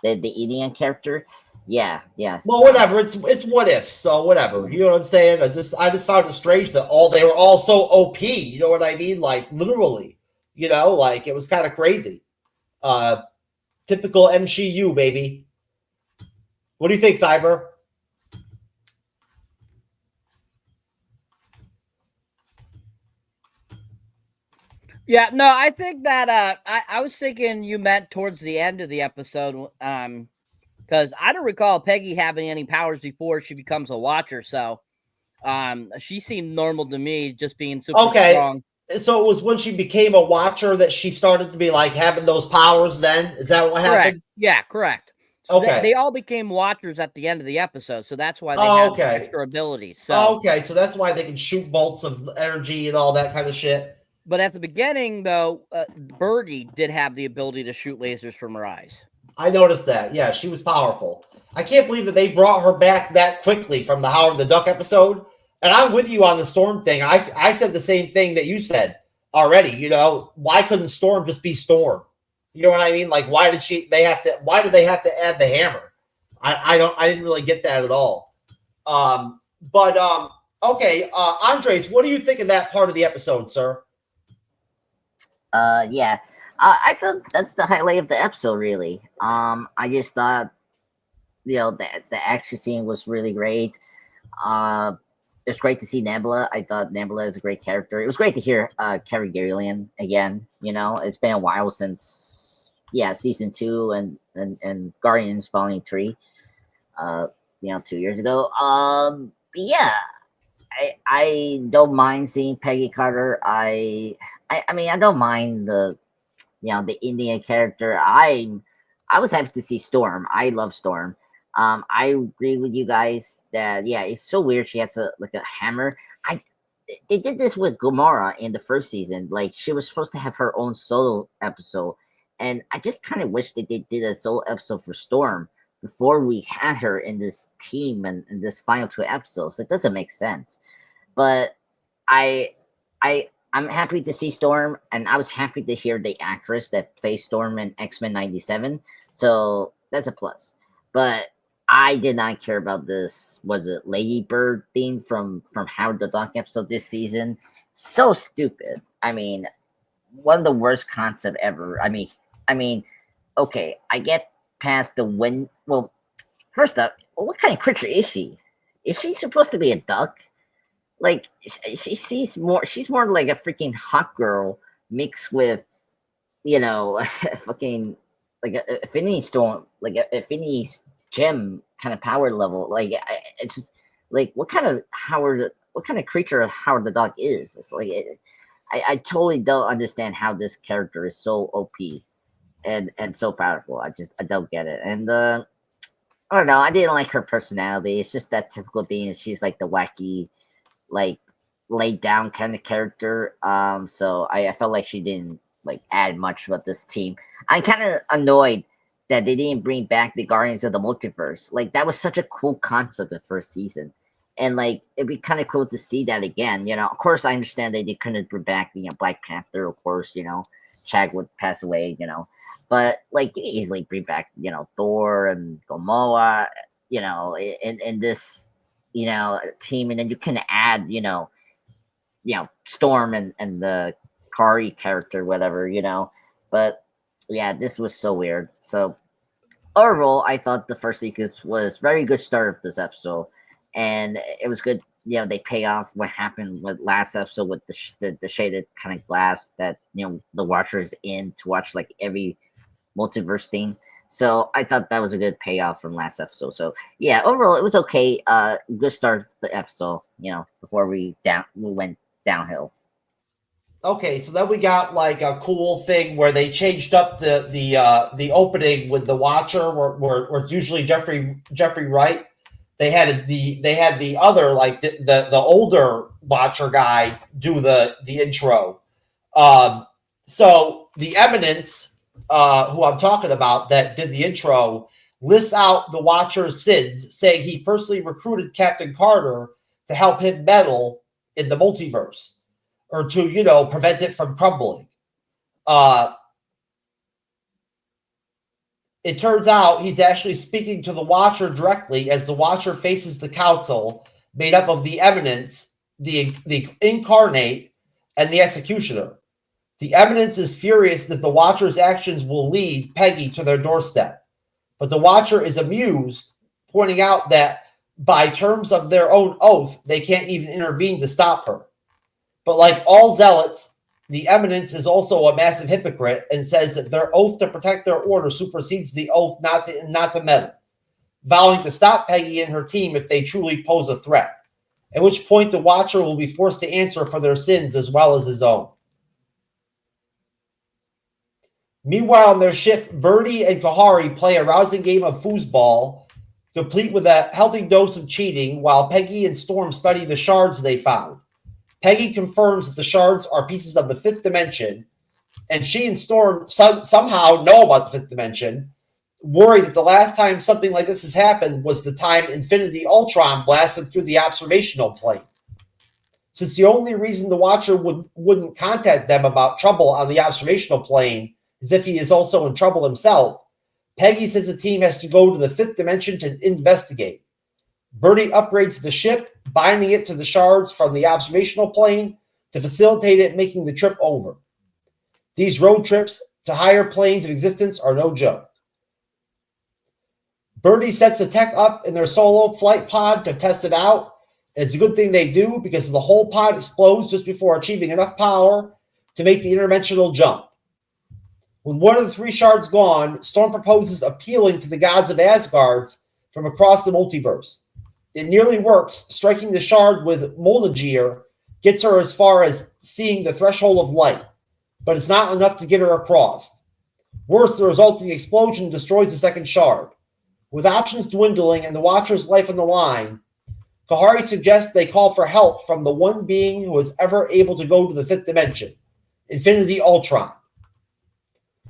Indian character. Yeah.
Well, whatever. It's What If, so whatever. You know what I'm saying? I just found it strange that they were all so OP. You know what I mean? Like, literally. It was kind of crazy. Typical MCU, baby. What do you think, Cyber?
Yeah, no, I think that I was thinking you meant towards the end of the episode, because I don't recall Peggy having any powers before she becomes a Watcher. So She seemed normal to me, just being super
Okay.
strong.
So it was when she became a watcher that she started to be like having those powers then? Is that what
Correct.
happened?
Yeah, correct. So
Okay.
they all became watchers at the end of the episode, so that's why they
Oh,
had
okay.
extra abilities. So
Okay, so that's why they can shoot bolts of energy and all that kind of shit.
but at the beginning, though, Birdie did have the ability to shoot lasers from her eyes.
I noticed that. Yeah, she was powerful. I can't believe that they brought her back that quickly from the Howard the Duck episode. And I'm with you on the Storm thing. I said the same thing that you said already. You know, why couldn't Storm just be Storm? You know what I mean? Like, why did they have to add the hammer? I didn't really get that at all. Okay, Andres, what do you think of that part of the episode, sir?
Yeah. I thought that's the highlight of the episode, really. I just thought, the action scene was really great. It's great to see Nebula. I thought Nebula is a great character. It was great to hear Carrie Gillian again. It's been a while since season 2 and Guardians Volume 3. 2 years ago. Yeah, I don't mind seeing Peggy Carter. I mean, I don't mind the Indian character. I was happy to see Storm. I love Storm. I agree with you guys that it's so weird. She has a hammer. They did this with Gamora in the first season. Like, she was supposed to have her own solo episode, and I just kind of wish that they did a solo episode for Storm before we had her in this team and in this final 2 episodes. It doesn't make sense. But I'm happy to see Storm, and I was happy to hear the actress that plays Storm in X-Men 97. So that's a plus. But I did not care about this, was it Lady Bird theme from Howard the Duck episode this season. So stupid. I mean, one of the worst concept ever. I mean, okay, I get past the wind. Well, first up, what kind of creature is she? Is she supposed to be a duck? Like, she's more like a freaking hot girl mixed with, fucking like a Affinity Storm, like a Affinity Gem kind of power level. Like, it's just like what kind of creature Howard the Duck is. It's like I totally don't understand how this character is so OP and so powerful. I don't get it. And I don't know, I didn't like her personality. It's just that typical thing. She's like the wacky, like, laid down kind of character. So I felt like she didn't like add much about this team. I'm kind of annoyed that they didn't bring back the Guardians of the Multiverse. Like, that was such a cool concept the first season. And like, it'd be kind of cool to see that again. Of course I understand that they couldn't bring back Black Panther, of course, Chadwick passed away, but like, you easily bring back, Thor and Gamora, in this, team, and then you can add, Storm and the Kari character, whatever, But yeah, this was so weird. So overall, I thought the first sequence was very good start of this episode, and it was good. They pay off what happened with last episode with the shaded kind of glass that the watcher is in to watch like every multiverse thing. So I thought that was a good payoff from last episode. So yeah, overall it was okay. Good start to the episode. Before we went downhill.
Okay, so then we got like a cool thing where they changed up the opening with the Watcher, where it's usually Jeffrey Wright. They had the other, like the older Watcher guy do the intro. So the Eminence, who I'm talking about, that did the intro, lists out the Watcher's sins, saying he personally recruited Captain Carter to help him meddle in the multiverse, or to, prevent it from crumbling. It turns out he's actually speaking to the Watcher directly, as the Watcher faces the council made up of the Eminence, the Incarnate, and the Executioner. The Eminence is furious that the Watcher's actions will lead Peggy to their doorstep. But the Watcher is amused, pointing out that by terms of their own oath, they can't even intervene to stop her. But like all zealots, the Eminence is also a massive hypocrite and says that their oath to protect their order supersedes the oath not to meddle, vowing to stop Peggy and her team if they truly pose a threat. at which point the Watcher will be forced to answer for their sins as well as his own. Meanwhile, on their ship, Birdie and Kahari play a rousing game of foosball, complete with a healthy dose of cheating, while Peggy and Storm study the shards they found. Peggy confirms that the shards are pieces of the fifth dimension, and she and Storm somehow know about the fifth dimension, worried that the last time something like this has happened was the time Infinity Ultron blasted through the observational plane. Since the only reason the Watcher wouldn't contact them about trouble on the observational plane is if he is also in trouble himself, Peggy says the team has to go to the fifth dimension to investigate. Birdie upgrades the ship, binding it to the shards from the observational plane to facilitate it making the trip over. These road trips to higher planes of existence are no joke. Birdie sets the tech up in their solo flight pod to test it out. It's a good thing they do because the whole pod explodes just before achieving enough power to make the interdimensional jump. With one of the three shards gone, Storm proposes appealing to the gods of Asgard from across the multiverse. It nearly works. Striking the shard with Molnagir gets her as far as seeing the threshold of light, but it's not enough to get her across. Worse, the resulting explosion destroys the second shard. With options dwindling and the Watcher's life on the line, Kahari suggests they call for help from the one being who was ever able to go to the fifth dimension, Infinity Ultron.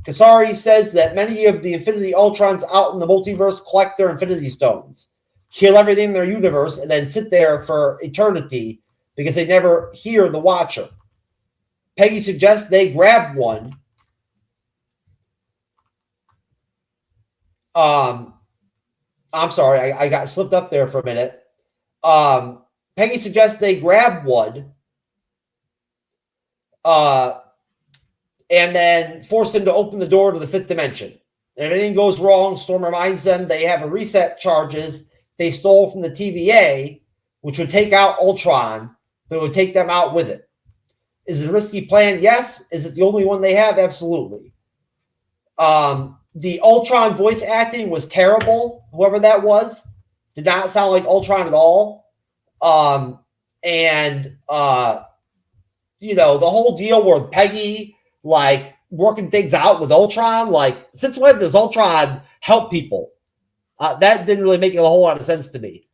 Kasari says that many of the Infinity Ultrons out in the multiverse collect their Infinity Stones, kill everything in their universe, and then sit there for eternity because they never hear the Watcher. Peggy suggests they grab one. I'm sorry, I got slipped up there for a minute. Peggy suggests they grab one. And then force them to open the door to the fifth dimension. If anything goes wrong, Storm reminds them they have a reset charges they stole from the TVA, which would take out Ultron, but it would take them out with it. Is it a risky plan? Yes. Is it the only one they have? Absolutely. The Ultron voice acting was terrible. Whoever that was did not sound like Ultron at all. The whole deal with Peggy like working things out with Ultron, like since when does Ultron help people? That didn't really make a whole lot of sense to me.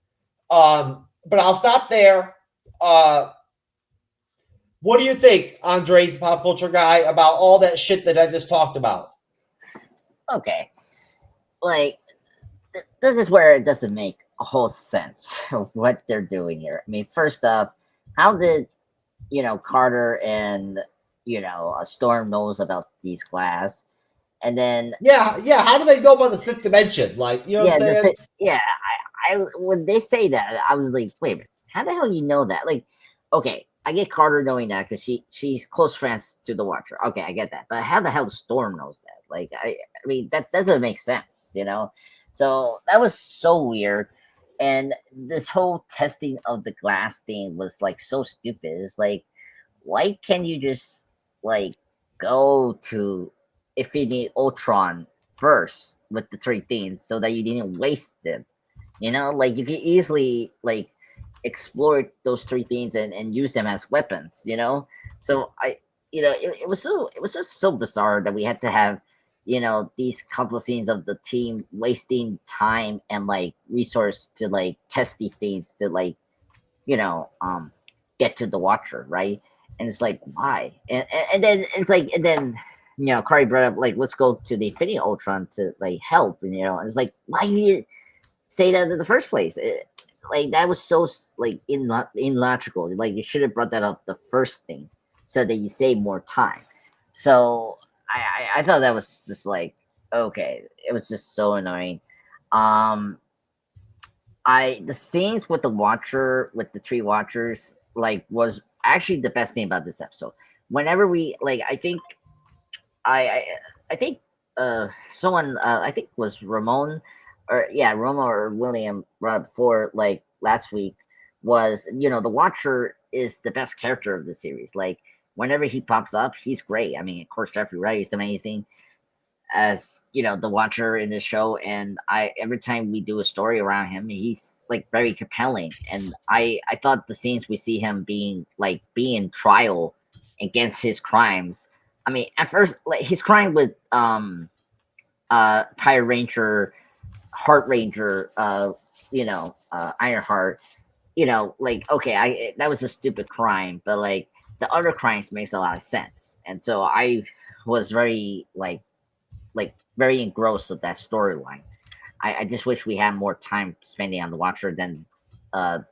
But I'll stop there. What do you think, Andres, pop culture guy, about all that shit that I just talked about?
Okay, like this is where it doesn't make a whole sense of what they're doing here. I mean, first up, how did Carter and Storm knows about these glass, and then
how do they know about the fifth dimension? Like, you know what I'm saying?
I when they say that, I was like, wait a minute, how the hell you know that? Like, okay, I get Carter knowing that because she's close friends to the Watcher. Okay, I get that, but how the hell Storm knows that? Like, I mean, that doesn't make sense, So that was so weird. And this whole testing of the glass thing was like so stupid. It's like, why can't you just like go to Infinity Ultron first with the three things so that you didn't waste them? Like you could easily like exploit those three things and use them as weapons, So it was just so bizarre that we had to have these couple of scenes of the team wasting time and like resource to like test these things to like get to the Watcher, right? And it's like, why? And then it's like, Kari brought up like, let's go to the Infinity Ultron to like help, and it's like, why you didn't say that in the first place? Like that was so like illogical. Like you should have brought that up the first thing so that you save more time. So I thought that was just like, okay, it was just so annoying. The scenes with the Watcher, with the three Watchers, like was actually the best thing about this episode. Whenever we like, I think someone I think was Ramon or William brought up before like last week was the Watcher is the best character of the series. Like whenever he pops up, he's great. I mean, of course, Jeffrey Wright is amazing. as the Watcher in this show, and every time we do a story around him, he's like very compelling. And I thought the scenes we see him being in trial against his crimes. I mean, at first, like his crime with Fire Ranger, Heart Ranger, Ironheart, like okay, that was a stupid crime, but like the other crimes makes a lot of sense, and so I was very very engrossed with that storyline. I just wish we had more time spending on the Watcher than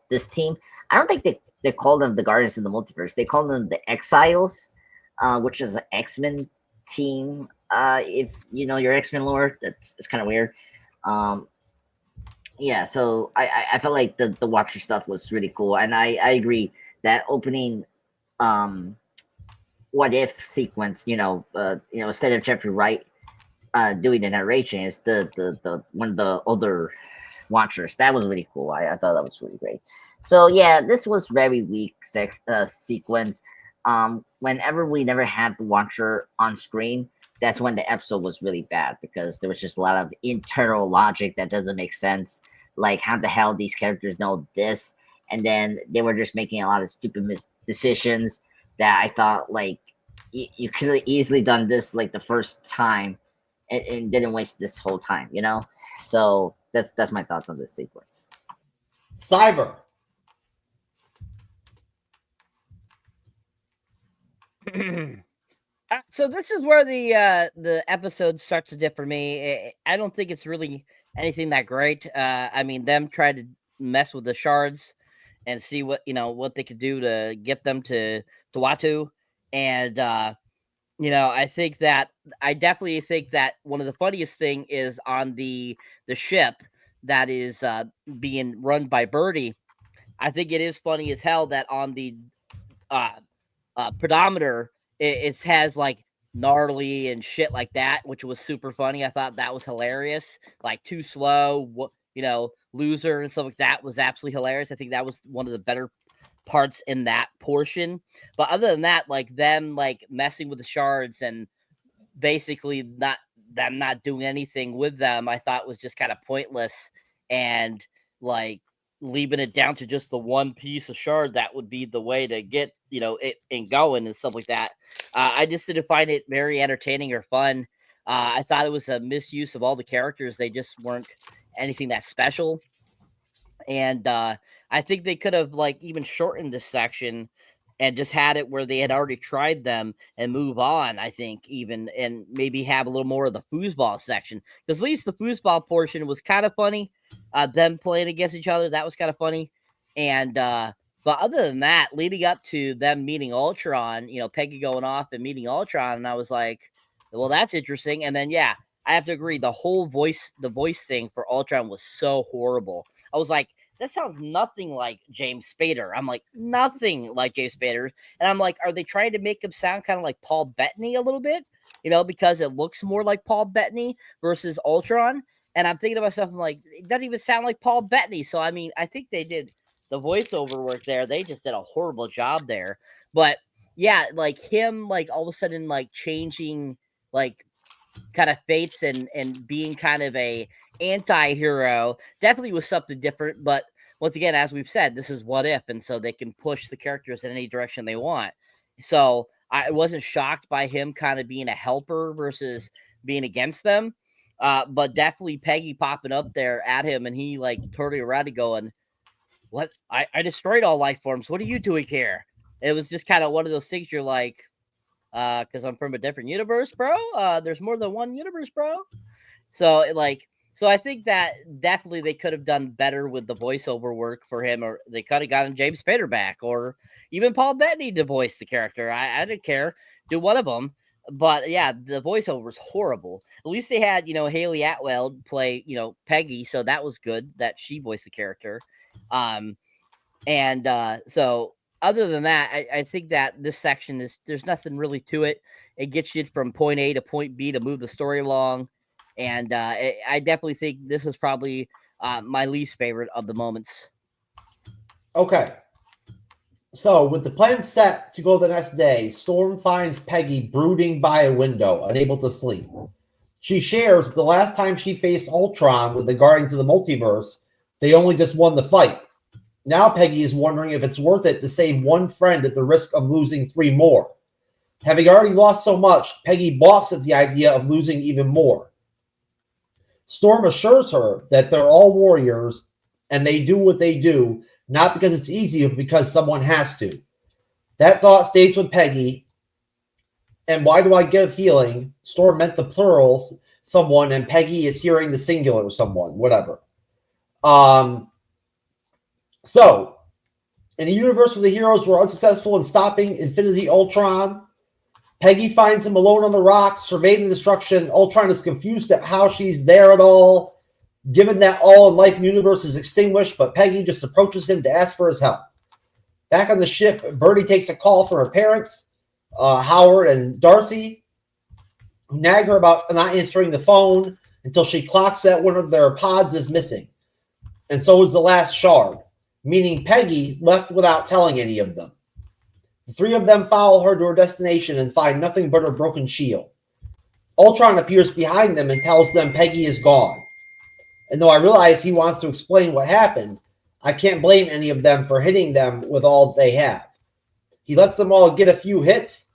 this team. I don't think they call them the Guardians of the Multiverse. They call them the Exiles, which is an X-Men team. If you know your X-Men lore, it's kind of weird. Yeah, so I felt like the Watcher stuff was really cool, and I agree that opening what if sequence, instead of Jeffrey Wright doing the narration, is the one of the older Watchers. That was really cool. I thought that was really great. So yeah, this was very weak sequence. Whenever we never had the Watcher on screen, that's when the episode was really bad, because there was just a lot of internal logic that doesn't make sense. Like, how the hell these characters know this? And then they were just making a lot of stupid decisions that I thought, like, you could have easily done this like the first time and didn't waste this whole time, So that's my thoughts on this sequence.
Cyber.
So this is where the episode starts to differ me. I don't think it's really anything that great. I mean, them try to mess with the shards and see what they could do to get them to Watu, and I definitely think that one of the funniest thing is on the ship that is being run by Birdie. I think it is funny as hell that on the pedometer it has like gnarly and shit like that, which was super funny. I thought that was hilarious. Like too slow, loser and stuff like that was absolutely hilarious. I think that was one of the better parts in that portion. But other than that, like them like messing with the shards and basically not doing anything with them, I thought was just kind of pointless, and like leaving it down to just the one piece of shard that would be the way to get it and going and stuff like that. I just didn't find it very entertaining or fun. I thought it was a misuse of all the characters. They just weren't anything that special, and I think they could have like even shortened this section and just had it where they had already tried them and move on. I think even, and maybe have a little more of the foosball section, because at least the foosball portion was kind of funny. Them playing against each other, that was kind of funny. And but other than that, leading up to them meeting Ultron, Peggy going off and meeting Ultron, and I was like, well, that's interesting. And then yeah, I have to agree, the voice thing for Ultron was so horrible. I was like, that sounds nothing like James Spader. I'm like, nothing like James Spader. And I'm like, are they trying to make him sound kind of like Paul Bettany a little bit? Because it looks more like Paul Bettany versus Ultron. And I'm thinking to myself, I'm like, it doesn't even sound like Paul Bettany. So, I mean, I think they did the voiceover work there. They just did a horrible job there. But yeah, like him, like all of a sudden, like changing, like kind of fates and being kind of a anti-hero definitely was something different. But once again, as we've said, this is what if, and so they can push the characters in any direction they want. So I wasn't shocked by him kind of being a helper versus being against them. But definitely Peggy popping up there at him, and he like turning around and going, what? I destroyed all life forms. What are you doing here? It was just kind of one of those things you're like, because I'm from a different universe, bro. There's more than one universe, bro. So I think that definitely they could have done better with the voiceover work for him, or they could have gotten James Spader back, or even Paul Bettany to voice the character. I didn't care. Do one of them. But yeah, the voiceover was horrible. At least they had, Haley Atwell play, Peggy, so that was good that she voiced the character. So other than that, I think that this section there's nothing really to it. It gets you from point A to point B to move the story along. And I definitely think this is probably my least favorite of the moments.
Okay. So, with the plan set to go the next day, Storm finds Peggy brooding by a window, unable to sleep. She shares that the last time she faced Ultron with the Guardians of the Multiverse, they only just won the fight. Now Peggy is wondering if it's worth it to save one friend at the risk of losing 3 more. Having already lost so much, Peggy balks at the idea of losing even more. Storm assures her that they're all warriors and they do what they do, not because it's easy, but because someone has to. That thought stays with Peggy. And why do I get a feeling Storm meant the plural someone and Peggy is hearing the singular someone, whatever. So, in a universe where the heroes were unsuccessful in stopping Infinity Ultron, Peggy finds him alone on the rock, surveying the destruction. Ultron is confused at how she's there at all, given that all in life and universe is extinguished, but Peggy just approaches him to ask for his help. Back on the ship, Birdie takes a call from her parents, Howard and Darcy, who nag her about not answering the phone until she clocks that one of their pods is missing. And so is the last shard, meaning Peggy left without telling any of them. The 3 of them follow her to her destination and find nothing but her broken shield. Ultron appears behind them and tells them Peggy is gone. And though I realize he wants to explain what happened, I can't blame any of them for hitting them with all they have. He lets them all get a few hits,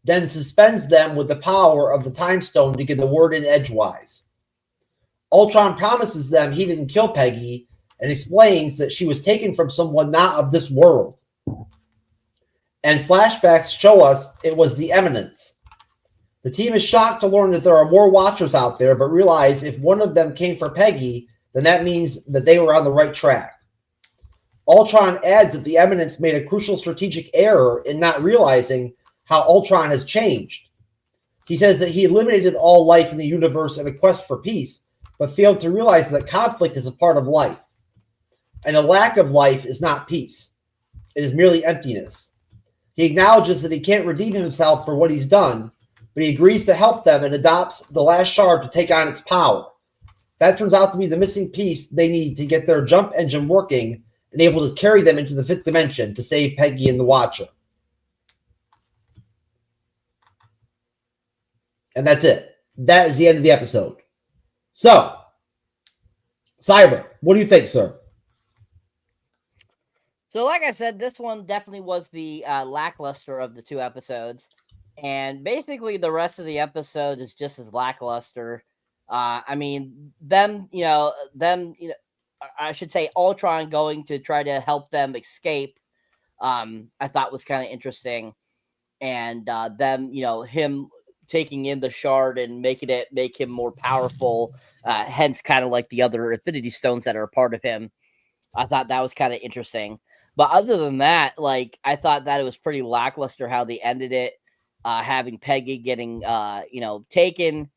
then suspends them with the power of the Time Stone to get the word in edgewise. Ultron promises them he didn't kill Peggy and explains that she was taken from someone not of this world. And flashbacks show us it was the Eminence. The team is shocked to learn that there are more Watchers out there, but realize if one of them came for Peggy, then that means that they were on the right track. Ultron adds that the Eminence made a crucial strategic error in not realizing how Ultron has changed. He says that he eliminated all life in the universe in a quest for peace, but failed to realize that conflict is a part of life. And a lack of life is not peace. It is merely emptiness. He acknowledges that he can't redeem himself for what he's done, but he agrees to help them and adopts the last shard to take on its power. That turns out to be the missing piece they need to get their jump engine working and able to carry them into the 5th dimension to save Peggy and the Watcher. And that's it. That is the end of the episode. So, Cyber, what do you think, sir?
So, like I said, this one definitely was the lackluster of the 2 episodes. And basically, the rest of the episode is just as lackluster. I mean, I should say Ultron going to try to help them escape, I thought was kind of interesting. And him taking in the shard and make him more powerful, hence kind of like the other Infinity Stones that are a part of him. I thought that was kind of interesting. But other than that, like, I thought that it was pretty lackluster how they ended it, having Peggy getting, taken,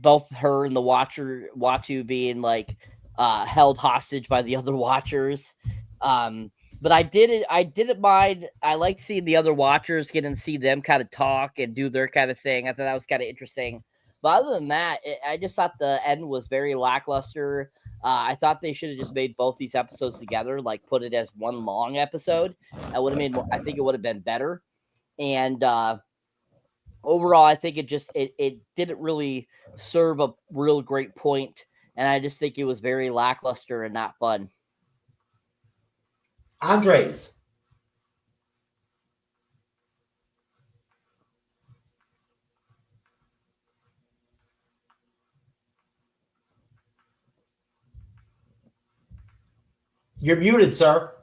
both her and the Watu being, like, held hostage by the other Watchers. But I didn't mind. I like seeing the other Watchers, getting to see them kind of talk and do their kind of thing. I thought that was kind of interesting. But other than that, I just thought the end was very lackluster. I thought they should have just made both these episodes together, like put it as one long episode. I think it would have been better. And overall, I think it didn't really serve a real great point. And I just think it was very lackluster and not fun.
Andres. You're muted, sir.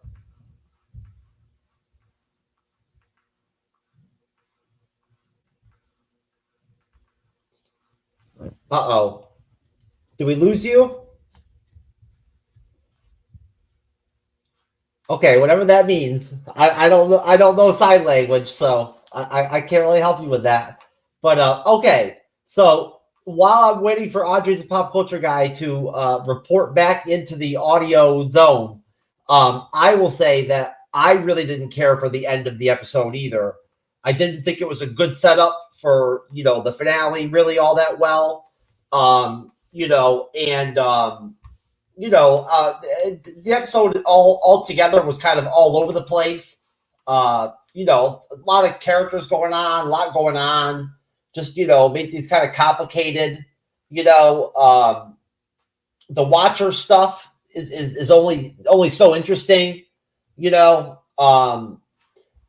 Uh-oh. Did we lose you? Okay, whatever that means. I don't know. I don't know sign language, so I can't really help you with that. But okay. So while I'm waiting for Andres the Pop Culture Guy to report back into the audio zone, I will say that I really didn't care for the end of the episode either. I didn't think it was a good setup for the finale really all that well. The episode all together was kind of all over the place. a lot of characters going on, a lot going on. Just, make these kind of complicated. The Watcher stuff is only so interesting,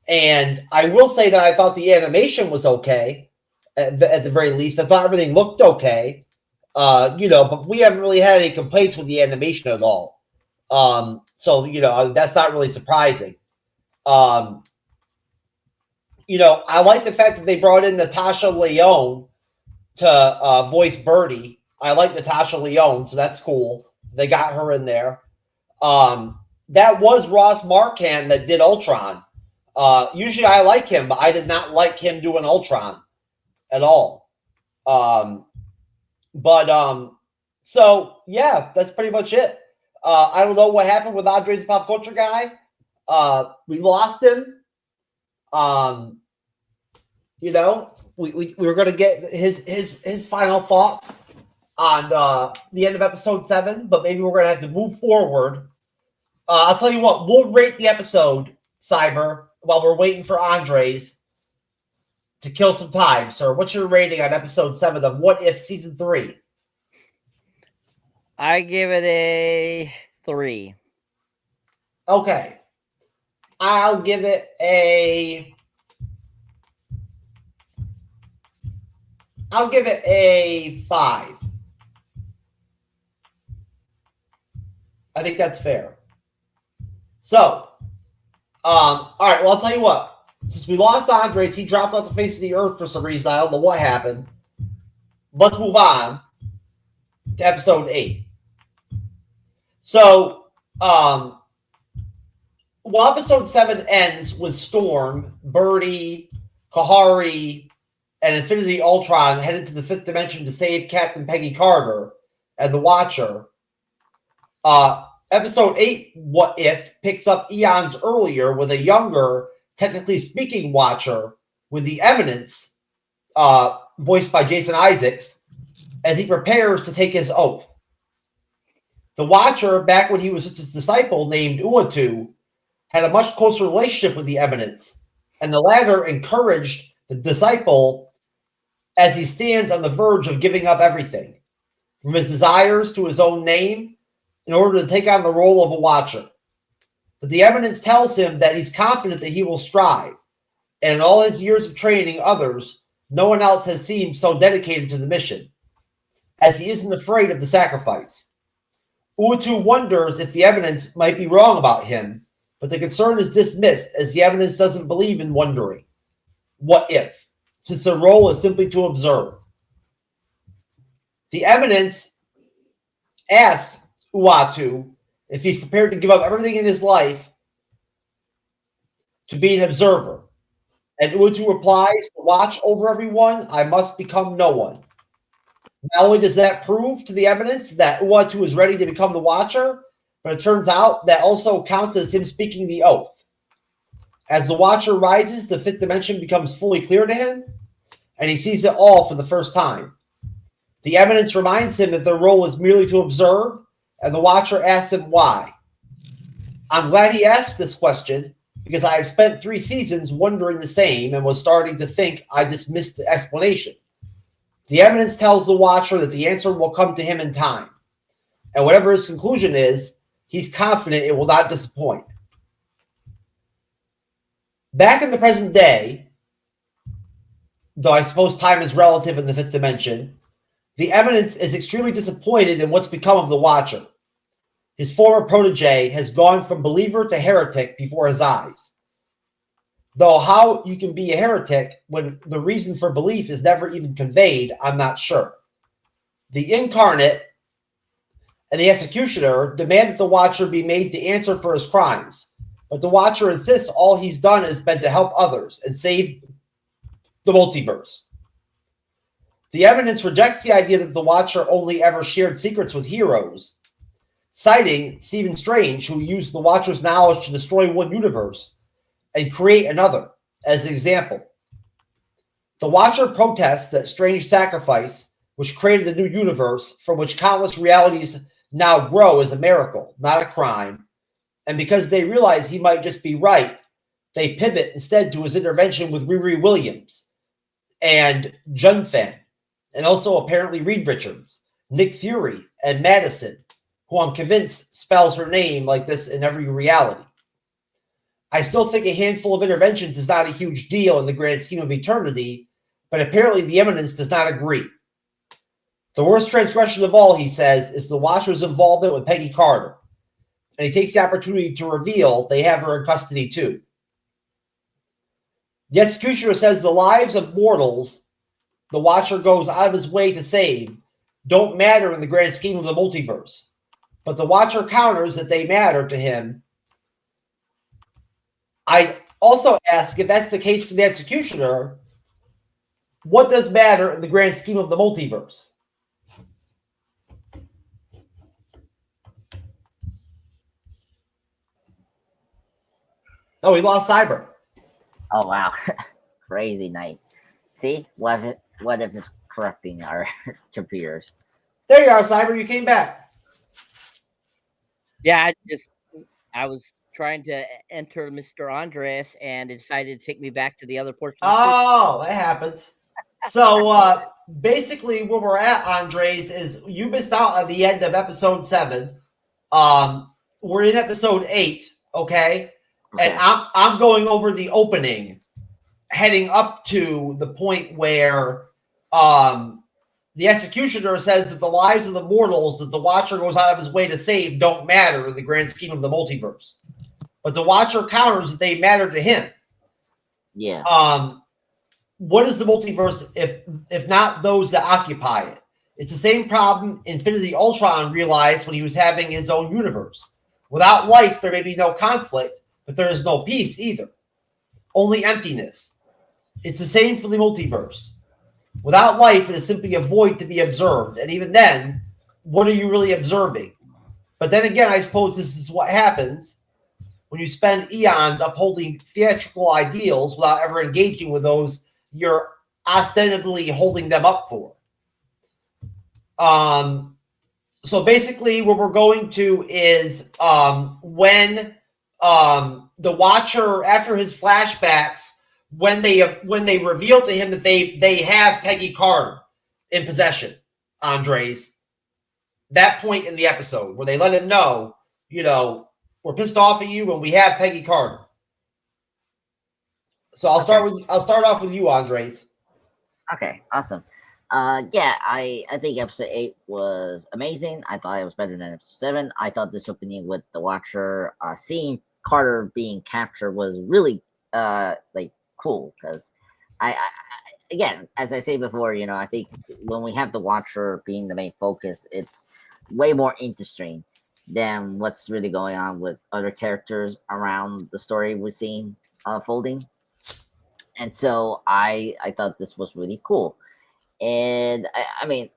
and I will say that I thought the animation was okay at the very least. I thought everything looked okay, but we haven't really had any complaints with the animation at all. So that's not really surprising. I like the fact that they brought in Natasha Lyonne to voice Birdie. I like Natasha Lyonne, so that's cool. They got her in there. That was Ross Marquand that did Ultron. Usually I like him, but I did not like him doing Ultron at all. So yeah, that's pretty much it. I don't know what happened with Andre's Pop Culture Guy. We lost him. We were going to get his final thoughts on the end of episode 7, but maybe we're going to have to move forward. I'll tell you what, we'll rate the episode, Cyber, while we're waiting for Andres to kill some time. Sir, what's your rating on episode 7 of What If Season 3?
I give it a 3.
Okay. I'll give it a 5. I think that's fair. So, all right, well, I'll tell you what. Since we lost Andres, he dropped off the face of the earth for some reason. I don't know what happened. Let's move on to episode 8. So, well, episode 7 ends with Storm, Birdie, Kahari, and Infinity Ultron headed to the 5th dimension to save Captain Peggy Carter and the Watcher. Episode 8, What If, picks up eons earlier with a younger, technically speaking, Watcher with the Eminence, voiced by Jason Isaacs, as he prepares to take his oath. The Watcher, back when he was just his disciple named Uatu, had a much closer relationship with the Eminence, and the latter encouraged the disciple as he stands on the verge of giving up everything, from his desires to his own name, in order to take on the role of a Watcher. But the Eminence tells him that he's confident that he will strive, and in all his years of training others, no one else has seemed so dedicated to the mission, as he isn't afraid of the sacrifice. Uatu wonders if the Eminence might be wrong about him, but the concern is dismissed as the Eminence doesn't believe in wondering. What if? Since their role is simply to observe. The Eminence asks Uatu if he's prepared to give up everything in his life to be an observer. And Uatu replies, to watch over everyone, I must become no one. Not only does that prove to the Eminence that Uatu is ready to become the Watcher, but it turns out that also counts as him speaking the oath. As the Watcher rises, the 5th dimension becomes fully clear to him, and he sees it all for the first time. The Eminence reminds him that their role is merely to observe, and the Watcher asks him why. I'm glad he asked this question, because I have spent 3 seasons wondering the same and was starting to think I dismissed the explanation. The Eminence tells the Watcher that the answer will come to him in time, and whatever his conclusion is, he's confident it will not disappoint. Back in the present day, though I suppose time is relative in the 5th dimension, the Eminence is extremely disappointed in what's become of the Watcher. His former protege has gone from believer to heretic before his eyes. Though how you can be a heretic when the reason for belief is never even conveyed, I'm not sure. The Incarnate and the Executioner demand that the Watcher be made to answer for his crimes, but the Watcher insists all he's done has been to help others and save the multiverse. The Eminence rejects the idea that the Watcher only ever shared secrets with heroes, citing Stephen Strange, who used the Watcher's knowledge to destroy one universe and create another, as an example. The Watcher protests that Strange's sacrifice, which created a new universe from which countless realities now grow, is a miracle, not a crime, and because they realize he might just be right, they pivot instead to his intervention with Riri Williams and Junfan, and also apparently Reed Richards, Nick Fury, and Madison, who I'm convinced spells her name like this in every reality. I still think a handful of interventions is not a huge deal in the grand scheme of eternity, but apparently the Eminence does not agree. The worst transgression of all, he says, is the Watcher's involvement with Peggy Carter, and he takes the opportunity to reveal they have her in custody too. The Executioner says the lives of mortals the Watcher goes out of his way to save don't matter in the grand scheme of the multiverse, but the Watcher counters that they matter to him. I also ask, if that's the case for the Executioner, what does matter in the grand scheme of the multiverse? Oh, we lost Cyber.
Oh wow, crazy night. See, what if it's corrupting our computers?
There you are, Cyber. You came back.
Yeah, I was trying to enter Mr. Andres, and it decided to take me back to the other portion.
Oh, that happens. So basically, where we're at, Andres, is you missed out on the end of episode 7. We're in episode 8, okay? And I'm going over the opening, heading up to the point where the Executioner says that the lives of the mortals that the Watcher goes out of his way to save don't matter in the grand scheme of the multiverse. But the Watcher counters that they matter to him.
Yeah.
What is the multiverse if not those that occupy it? It's the same problem Infinity Ultron realized when he was having his own universe. Without life, there may be no conflict, but there is no peace either. Only emptiness. It's the same for the multiverse. Without life, it is simply a void to be observed. And even then, what are you really observing? But then again, I suppose this is what happens when you spend eons upholding theatrical ideals without ever engaging with those you're ostensibly holding them up for. So basically what we're going to is when the Watcher, after his flashbacks, when they reveal to him that they have Peggy Carter in possession, Andres, that point in the episode where they let him know, we're pissed off at you and we have Peggy Carter. So I'll start off with you, Andres.
Okay, awesome. Yeah, I think episode 8 was amazing. I thought it was better than episode 7. I thought this opening with the Watcher seeing Carter being captured was really cool, because I again, as I say before, I think when we have the Watcher being the main focus, it's way more interesting than what's really going on with other characters around the story we're seeing unfolding. And so I thought this was really cool. And I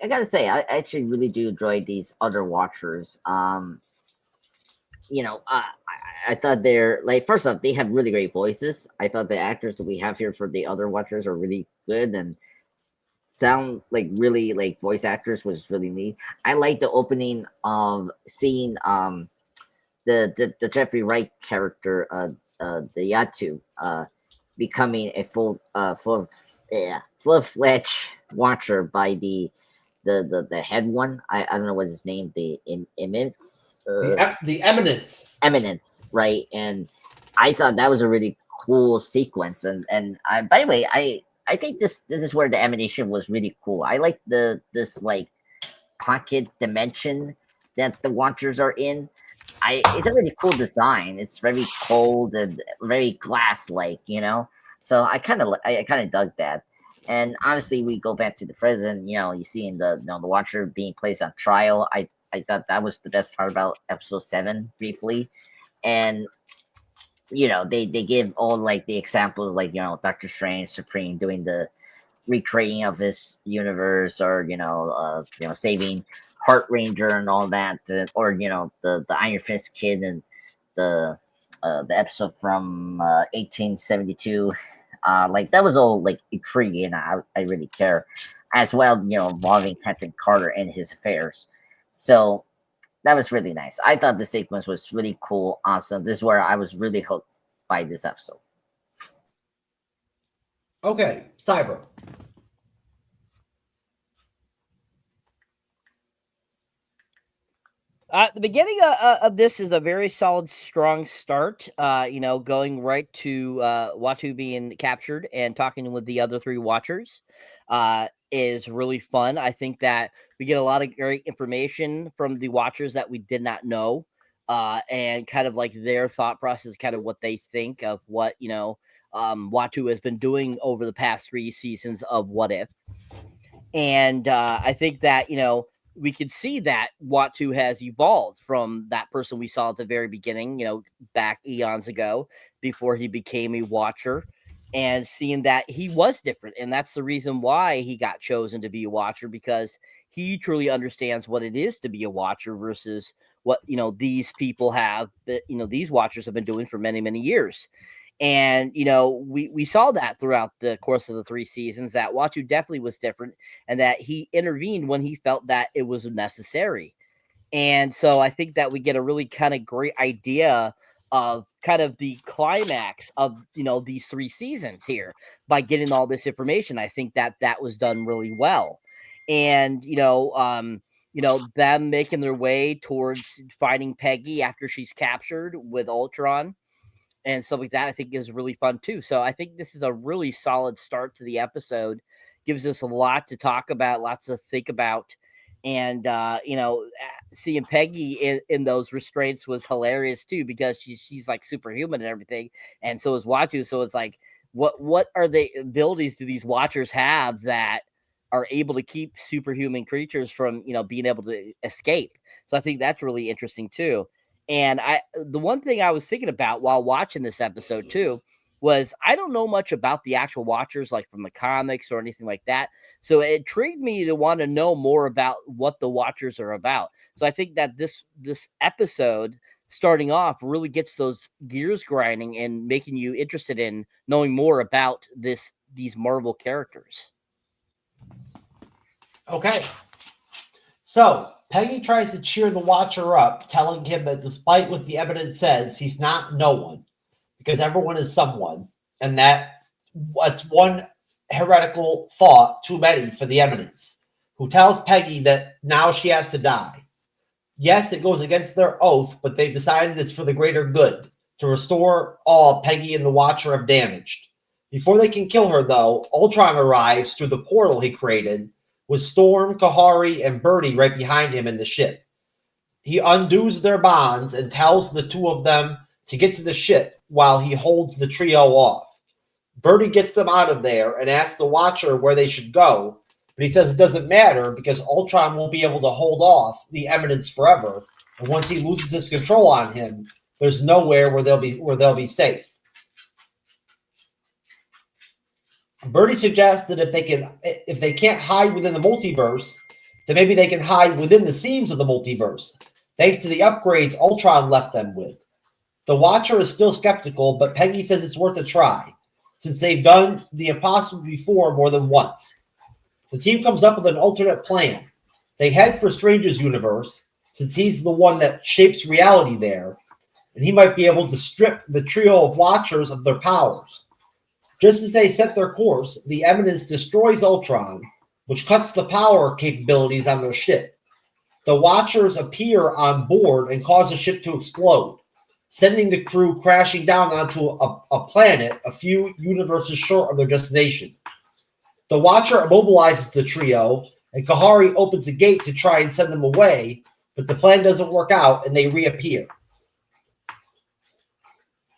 gotta say, I actually really do enjoy these other Watchers. I thought they're first off, they have really great voices. I thought the actors that we have here for the other Watchers are really good and sound like really like voice actors, which is really neat. I like the opening of seeing the Jeffrey Wright character, the Yatu, becoming a full-fledged Watcher by the head one. I don't know what his name, the Eminence.
The Eminence,
right? And I thought that was a really cool sequence. And by the way, I think this is where the animation was really cool. I like this pocket dimension that the Watchers are in. It's a really cool design. It's very cold and very glass-like, So I kind of dug that. And honestly, we go back to the present. You see in the Watcher being placed on trial. I thought that was the best part about episode 7 briefly. And they give all the examples, Doctor Strange, Supreme doing the recreating of his universe, or saving Heart Ranger and all that, or the Iron Fist kid and the episode from 1872. That was all intriguing. I really care as well, involving Captain Carter and his affairs. So that was really nice. I thought the sequence was really cool, awesome. This is where I was really hooked by this episode.
Okay, Cyber.
The beginning of this is a very solid, strong start. Going right to Watu being captured and talking with the other three Watchers is really fun. I think that we get a lot of great information from the Watchers that we did not know, and kind of like their thought process, kind of what they think of what Watu has been doing over the past 3 seasons of What If. And I think that we could see that Watu has evolved from that person we saw at the very beginning, back eons ago before he became a Watcher, and seeing that he was different. And that's the reason why he got chosen to be a Watcher, because he truly understands what it is to be a Watcher versus what, these people have, that, these Watchers have been doing for many, many years. And, we saw that throughout the course of the 3 seasons, that Watu definitely was different and that he intervened when he felt that it was necessary. And so I think that we get a really kind of great idea of kind of the climax of, these 3 seasons here by getting all this information. I think that that was done really well. And, them making their way towards finding Peggy after she's captured with Ultron and stuff like that, I think is really fun too. So I think this is a really solid start to the episode. Gives us a lot to talk about, lots to think about. And, seeing Peggy in those restraints was hilarious too, because she's like superhuman and everything. And so is Watu. So it's like, what are the abilities do these Watchers have that are able to keep superhuman creatures from, being able to escape? So I think that's really interesting too. And the one thing I was thinking about while watching this episode too was I don't know much about the actual Watchers, like from the comics or anything like that. So it intrigued me to want to know more about what the Watchers are about. So I think that this episode starting off really gets those gears grinding and making you interested in knowing more about these Marvel characters.
Okay. So Peggy tries to cheer the Watcher up, telling him that despite what the evidence says, he's not no one, because everyone is someone, and what's one heretical thought too many for the evidence, who tells Peggy that now she has to die. Yes, it goes against their oath, but they've decided it's for the greater good, to restore all Peggy and the Watcher have damaged. Before they can kill her, though, Ultron arrives through the portal he created, with Storm, Kahari, and Birdie right behind him in the ship. He undoes their bonds and tells the two of them to get to the ship while he holds the trio off. Birdie gets them out of there and asks the Watcher where they should go, but he says it doesn't matter because Ultron won't be able to hold off the Eminence forever, and once he loses his control on him, there's nowhere where they'll be safe. Birdie suggests that if they can't hide within the multiverse, then maybe they can hide within the seams of the multiverse, thanks to the upgrades Ultron left them with. The Watcher is still skeptical, but Peggy says it's worth a try, since they've done the impossible before more than once. The team comes up with an alternate plan. They head for Strange's universe, since he's the one that shapes reality there, and he might be able to strip the trio of Watchers of their powers. Just as they set their course, the Eminence destroys Ultron, which cuts the power capabilities on their ship. The Watchers appear on board and cause the ship to explode, sending the crew crashing down onto a planet a few universes short of their destination. The Watcher immobilizes the trio, and Kahari opens a gate to try and send them away, but the plan doesn't work out and they reappear.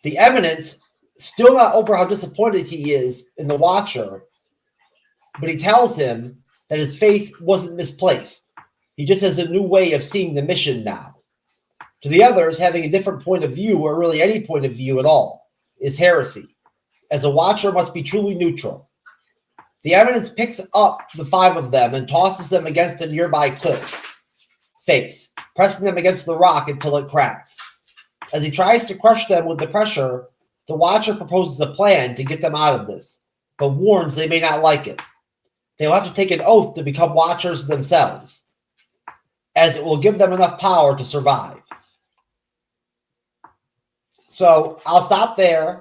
The Eminence, still not over how disappointed he is in the Watcher, but he tells him that his faith wasn't misplaced. He just has a new way of seeing the mission now. To the others, having a different point of view, or really any point of view at all, is heresy, as a Watcher must be truly neutral. The Eminence picks up the 5 of them and tosses them against a nearby cliff face, pressing them against the rock until it cracks. As he tries to crush them with the pressure, the Watcher proposes a plan to get them out of this, but warns they may not like it. They'll have to take an oath to become Watchers themselves, as it will give them enough power to survive. So I'll stop there.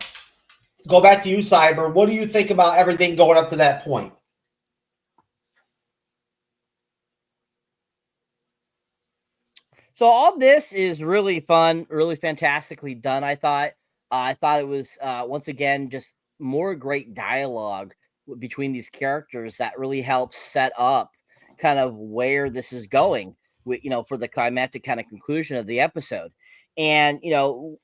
Go back to you, Cyber. What do you think about everything going up to that point?
So all this is really fun, really fantastically done. I thought it was once again just more great dialogue between these characters that really helps set up kind of where this is going. For the climactic kind of conclusion of the episode, and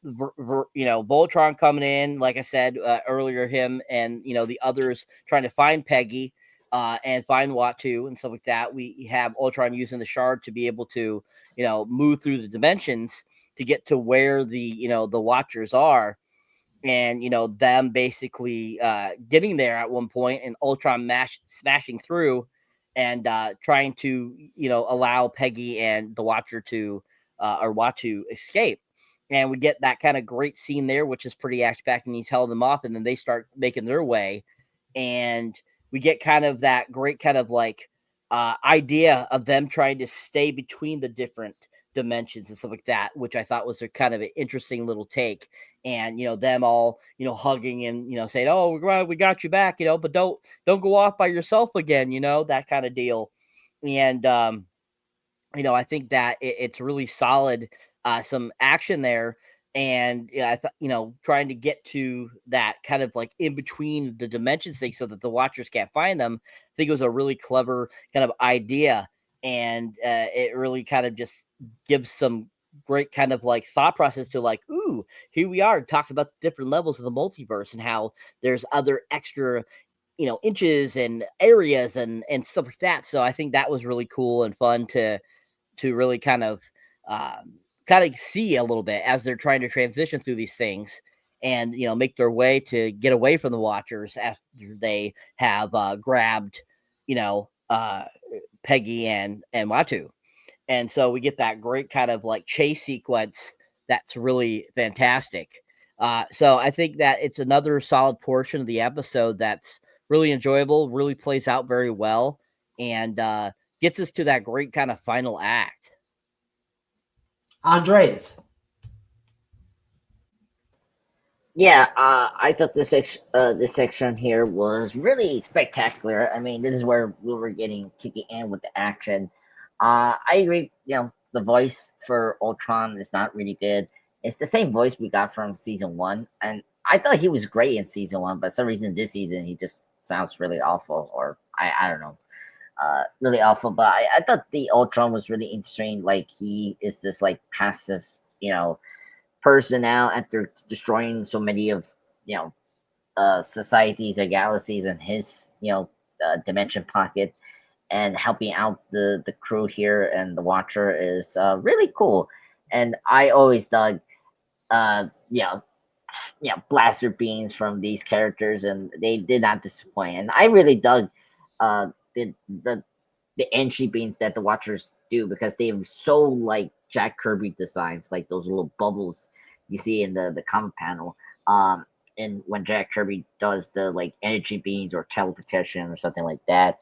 Voltron coming in, like I said earlier, him and the others trying to find Peggy. And find Watu and stuff like that. We have Ultron using the shard to be able to move through the dimensions to get to where the Watchers are, and them basically getting there at one point, and Ultron smashing through and trying to allow Peggy and the Watcher to or Watu escape. And we get that kind of great scene there, which is pretty action packed, and he's held them off, and then they start making their way, and we get kind of that great kind of like idea of them trying to stay between the different dimensions and stuff like that, which I thought was a kind of an interesting little take. And them all hugging and saying, "Oh, we're glad we got you back," but don't go off by yourself again, that kind of deal. And I think that it's really solid, some action there. And yeah, I thought, trying to get to that kind of like in between the dimensions thing so that the Watchers can't find them. I think it was a really clever kind of idea. And it really kind of just gives some great kind of like thought process to like, ooh, here we are talking about different levels of the multiverse and how there's other extra inches and areas and stuff like that. So I think that was really cool and fun to really kind of see a little bit as they're trying to transition through these things and make their way to get away from the Watchers after they have grabbed Peggy and Watu. And so we get that great kind of like chase sequence that's really fantastic. So I think that it's another solid portion of the episode that's really enjoyable, really plays out very well, and gets us to that great kind of final act.
Andres.
Yeah, I thought this section here was really spectacular. I mean, this is where we were getting kicking in with the action. I agree. The voice for Ultron is not really good. It's the same voice we got from season one, and I thought he was great in season one, but for some reason this season he just sounds really awful, or I don't know, really awful. But I thought the Ultron was really interesting. Like he is this like passive, person now after destroying so many of societies or galaxies in his dimension pocket, and helping out the crew here and the Watcher is really cool. And I always dug uh blaster beams from these characters, and they did not disappoint. And I really dug uh the entry beams that the Watchers do, because they were so like Jack Kirby designs, like those little bubbles you see in the comic panel. And when Jack Kirby does the like energy beams or teleportation or something like that,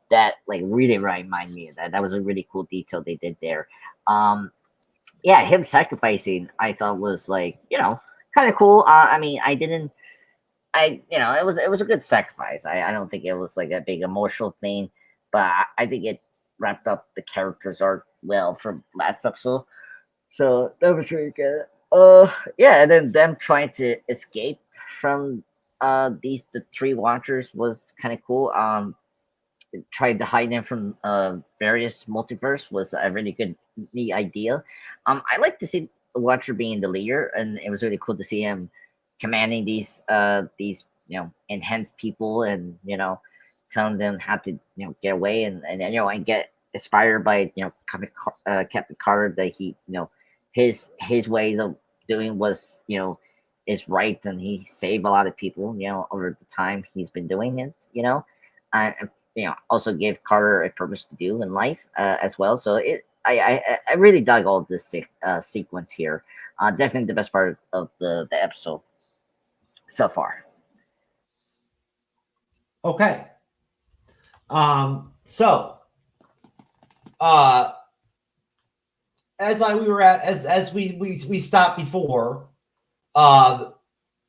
that like really remind me of that. That was a really cool detail they did there. Yeah, him sacrificing I thought was like kind of cool. I mean, I didn't. It was a good sacrifice. I don't think it was like a big emotional thing, but I think it wrapped up the characters arc well from last episode. So that was really good. Yeah, and then them trying to escape from the three Watchers was kind of cool. Trying to hide them from various multiverse was a really good neat idea. I like to see the Watcher being the leader, and it was really cool to see him commanding these enhanced people, and telling them how to get away, and get inspired by Captain Carter, that he his ways of doing was is right, and he saved a lot of people over the time he's been doing it, and also gave Carter a purpose to do in life as well. So I really dug all this sequence here. Definitely the best part of the episode so far.
Okay. So uh as we stopped before,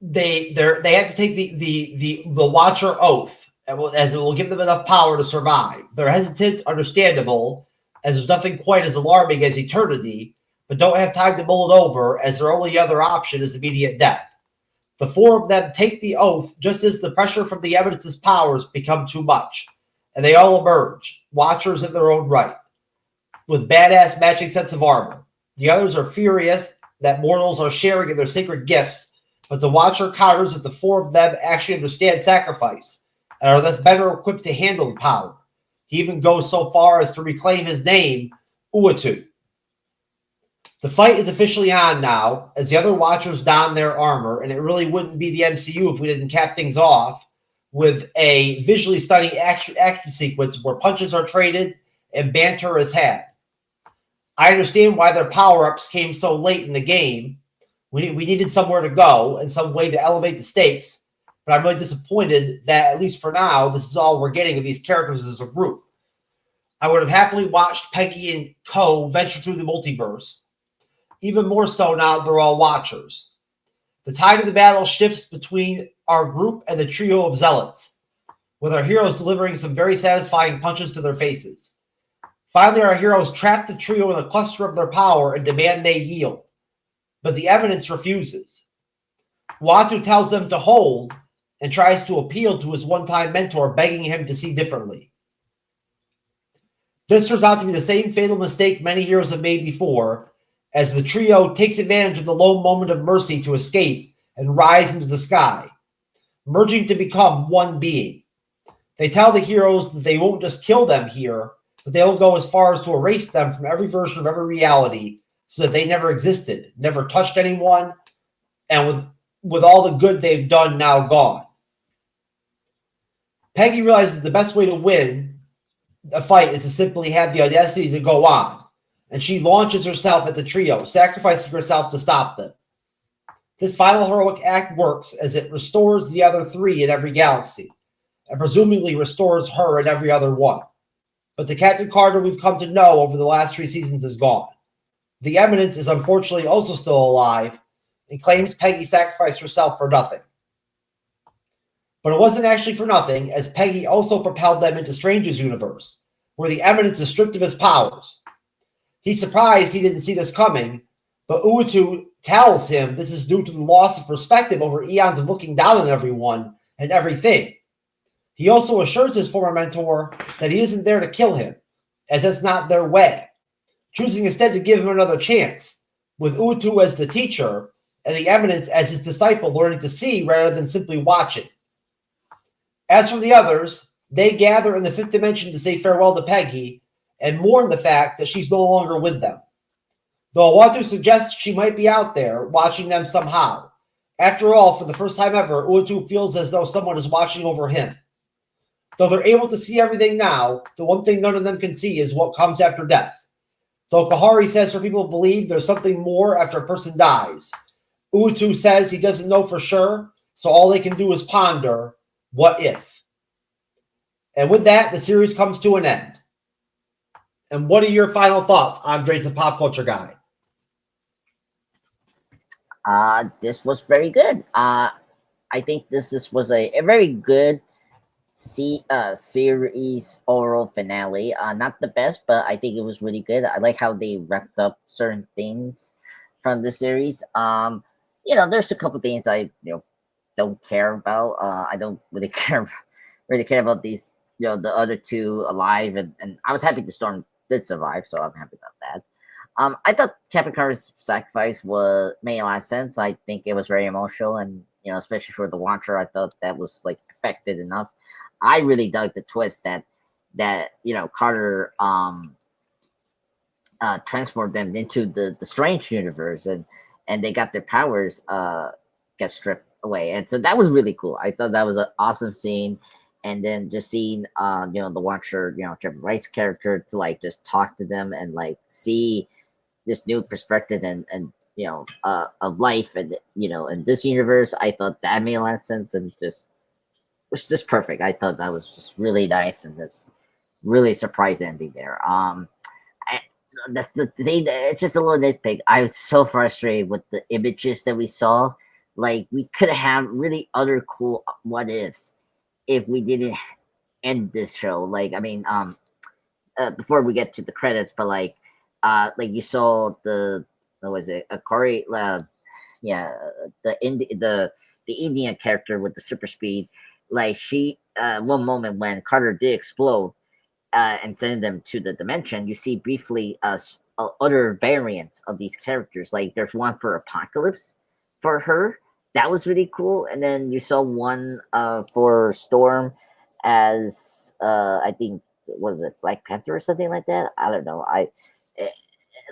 they have to take the Watcher oath, as it will give them enough power to survive. They're hesitant, understandable, as there's nothing quite as alarming as eternity, but don't have time to mull it over, as their only other option is immediate death. The four of them take the oath just as the pressure from the Evidence's powers become too much, and they all emerge, Watchers in their own right, with badass matching sets of armor. The others are furious that mortals are sharing in their sacred gifts, but the Watcher counters that the four of them actually understand sacrifice, and are thus better equipped to handle the power. He even goes so far as to reclaim his name, Uatu. The fight is officially on now, as the other Watchers don their armor, and it really wouldn't be the MCU if we didn't cap things off with a visually stunning action sequence where punches are traded and banter is had. I understand why their power-ups came so late in the game. We needed somewhere to go and some way to elevate the stakes, but I'm really disappointed that, at least for now, this is all we're getting of these characters as a group. I would have happily watched Peggy and Co. venture through the multiverse, even more so now that they're all Watchers. The tide of the battle shifts between our group and the trio of Zealots, with our heroes delivering some very satisfying punches to their faces. Finally, our heroes trap the trio in a cluster of their power and demand they yield, but the Evidence refuses. Uatu tells them to hold and tries to appeal to his one-time mentor, begging him to see differently. This turns out to be the same fatal mistake many heroes have made before, as the trio takes advantage of the lone moment of mercy to escape and rise into the sky, merging to become one being. They tell the heroes that they won't just kill them here, but they'll go as far as to erase them from every version of every reality so that they never existed, never touched anyone, and with all the good they've done now gone. Peggy realizes the best way to win a fight is to simply have the audacity to go on, and she launches herself at the trio, sacrificing herself to stop them. This final heroic act works as it restores the other three in every galaxy, and presumably restores her in every other one. But the Captain Carter we've come to know over the last 3 seasons is gone. The Eminence is unfortunately also still alive, and claims Peggy sacrificed herself for nothing. But it wasn't actually for nothing, as Peggy also propelled them into Strange's universe, where the Eminence is stripped of his powers. He's surprised he didn't see this coming, but Uatu tells him this is due to the loss of perspective over eons of looking down on everyone and everything. He also assures his former mentor that he isn't there to kill him, as that's not their way, choosing instead to give him another chance, with Uatu as the teacher and the Eminence as his disciple, learning to see rather than simply watching. As for the others, they gather in the 5th dimension to say farewell to Peggy and mourn the fact that she's no longer with them. Though Uatu suggests she might be out there, watching them somehow. After all, for the first time ever, Uatu feels as though someone is watching over him. Though they're able to see everything now, the one thing none of them can see is what comes after death. Though Kahari says her people believe there's something more after a person dies, Uatu says he doesn't know for sure, so all they can do is ponder, what if? And with that, the series comes to an end. And what are your final thoughts, Andres, the pop culture guy?
This was very good. I think this was a very good series oral finale. Not the best, but I think it was really good. I like how they wrapped up certain things from the series. There's a couple things I don't care about. I don't really care about these. The other two alive, and I was happy the Storm did survive, so I'm happy about that. I thought Captain Carter's sacrifice made a lot of sense. I think it was very emotional, and especially for the Watcher, I thought that was effective enough. I really dug the twist that Carter transported them into the Strange universe, and they got their powers get stripped away, and so that was really cool. I thought that was an awesome scene. And then just seeing the Watcher, Trevor Wright's character to just talk to them and see this new perspective and of life and in this universe. I thought that made a lot of sense and was just perfect. I thought that was just really nice and this really surprise ending there. It's just a little nitpick. I was so frustrated with the images that we saw Like we could have really other cool what ifs if we didn't end this show. Like I mean, before we get to the credits, but like you saw the what was it a Corey yeah the Indian character with the super speed, like she one moment when Carter did explode and send them to the dimension, you see briefly other variants of these characters. Like there's one for Apocalypse for her. That was really cool. And then you saw one for Storm as I think was it Black Panther or something like that. I don't know. Eh,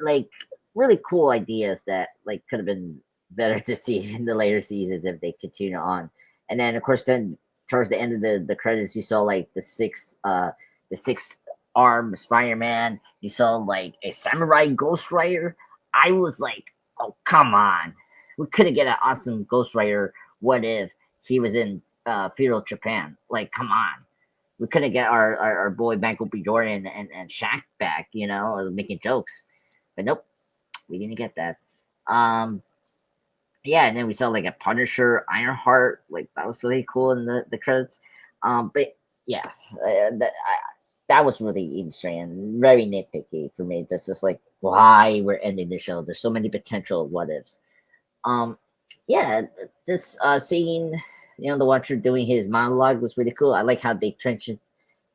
like really cool ideas that like could have been better to see in the later seasons if they continue on. And then of course then towards the end of the credits you saw like the six arm Spider-Man. You saw like a samurai Ghost Rider. I was like, oh come on, we couldn't get an awesome Ghost Rider. What if he was in feudal Japan? Like, come on, we couldn't get our boy Michael B. Jordan and Shaq back, you know, making jokes. But nope, we didn't get that. Um, yeah, and then we saw like a Punisher Ironheart. Like that was really cool in the credits. But yeah, that was really interesting and very nitpicky for me. This is like why we're ending the show. There's so many potential what ifs. Um, yeah, this seeing the Watcher doing his monologue was really cool. I like how they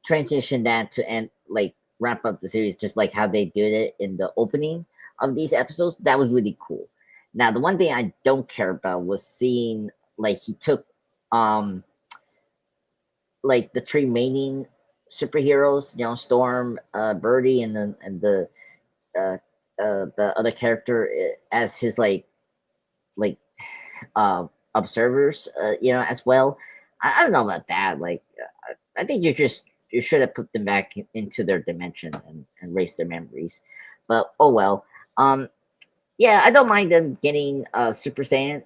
transition that to end like wrap up the series, just like how they did it in the opening of these episodes. That was really cool. Now, the one thing I don't care about was seeing like he took like the three remaining superheroes, Storm, Birdie, and uh, the other character as his like observers, as well. I don't know about that. Like, I think you should have put them back into their dimension and erase their memories. But oh well. Yeah, I don't mind them getting Super Saiyan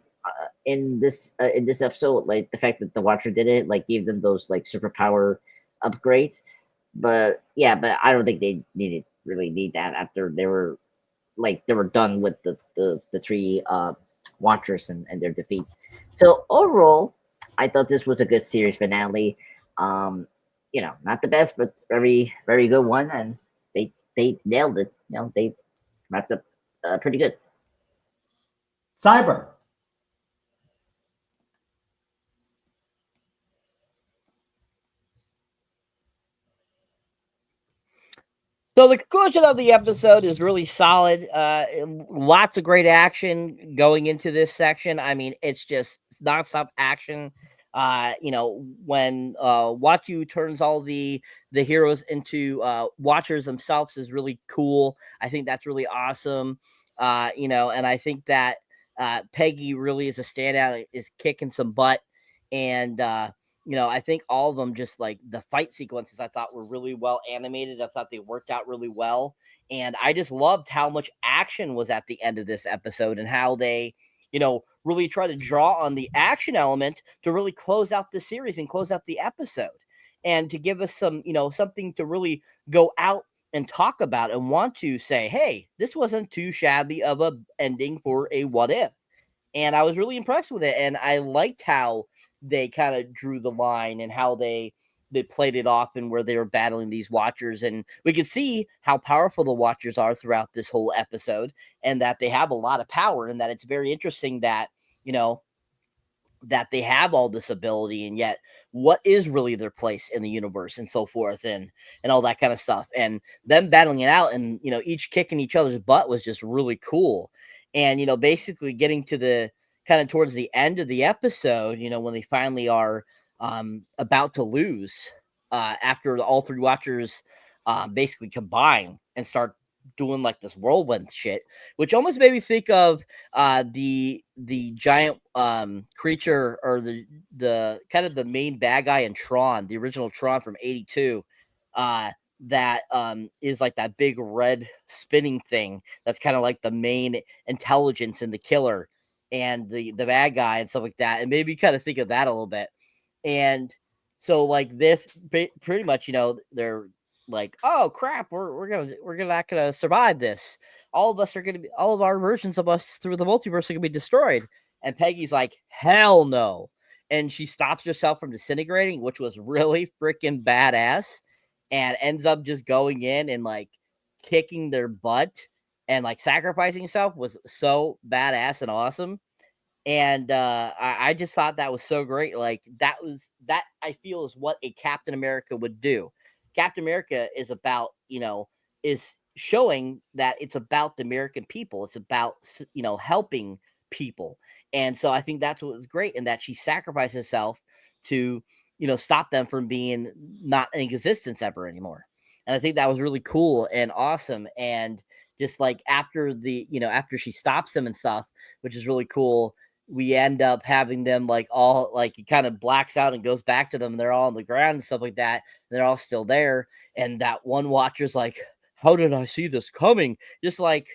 in this episode. Like the fact that the Watcher did it, like gave them those like superpower upgrades. But yeah, but I don't think they really need that after they were done with the three Watchers and their defeat. So overall, I thought this was a good series finale. Not the best, but very very good one, and they nailed it. They wrapped up pretty good.
Cyber.
So the conclusion of the episode is really solid. Lots of great action going into this section. I mean, it's just nonstop action. When Watu turns all the heroes into watchers themselves is really cool. I think that's really awesome. And I think that Peggy really is a standout, is kicking some butt, and I think all of them, just like the fight sequences, I thought were really well animated. I thought they worked out really well. And I just loved how much action was at the end of this episode and how they, really try to draw on the action element to really close out the series and close out the episode and to give us some, something to really go out and talk about and want to say, hey, this wasn't too shabby of a ending for a what if. And I was really impressed with it. And I liked how they kind of drew the line and how they played it off and where they were battling these Watchers. And we could see how powerful the Watchers are throughout this whole episode, and that they have a lot of power, and that it's very interesting that, that they have all this ability, and yet what is really their place in the universe and so forth, and all that kind of stuff, and them battling it out, and each kicking each other's butt was just really cool. And basically getting to the kind of towards the end of the episode, when they finally are about to lose, after all three Watchers basically combine and start doing like this whirlwind shit, which almost made me think of the giant creature, or the kind of the main bad guy in Tron, the original Tron from '82, that is like that big red spinning thing that's kind of like the main intelligence and the killer and the bad guy and stuff like that. And maybe kind of think of that a little bit. And so like this pretty much, they're like, oh crap, we're not gonna survive this. All of our versions of us through the multiverse are gonna be destroyed. And Peggy's like, hell no. And she stops herself from disintegrating, which was really freaking badass, and ends up just going in and like kicking their butt and like sacrificing herself was so badass and awesome. And I just thought that was so great. Like that I feel is what a Captain America would do. Captain America is about, is showing that it's about the American people. It's about, helping people. And so I think that's what was great, and that she sacrificed herself to, stop them from being not in existence ever anymore. And I think that was really cool and awesome. And just like after after she stops them and stuff, which is really cool, we end up having them like all like it kind of blacks out and goes back to them, and they're all on the ground and stuff like that. And they're all still there. And that one watcher's like, how did I see this coming? Just like,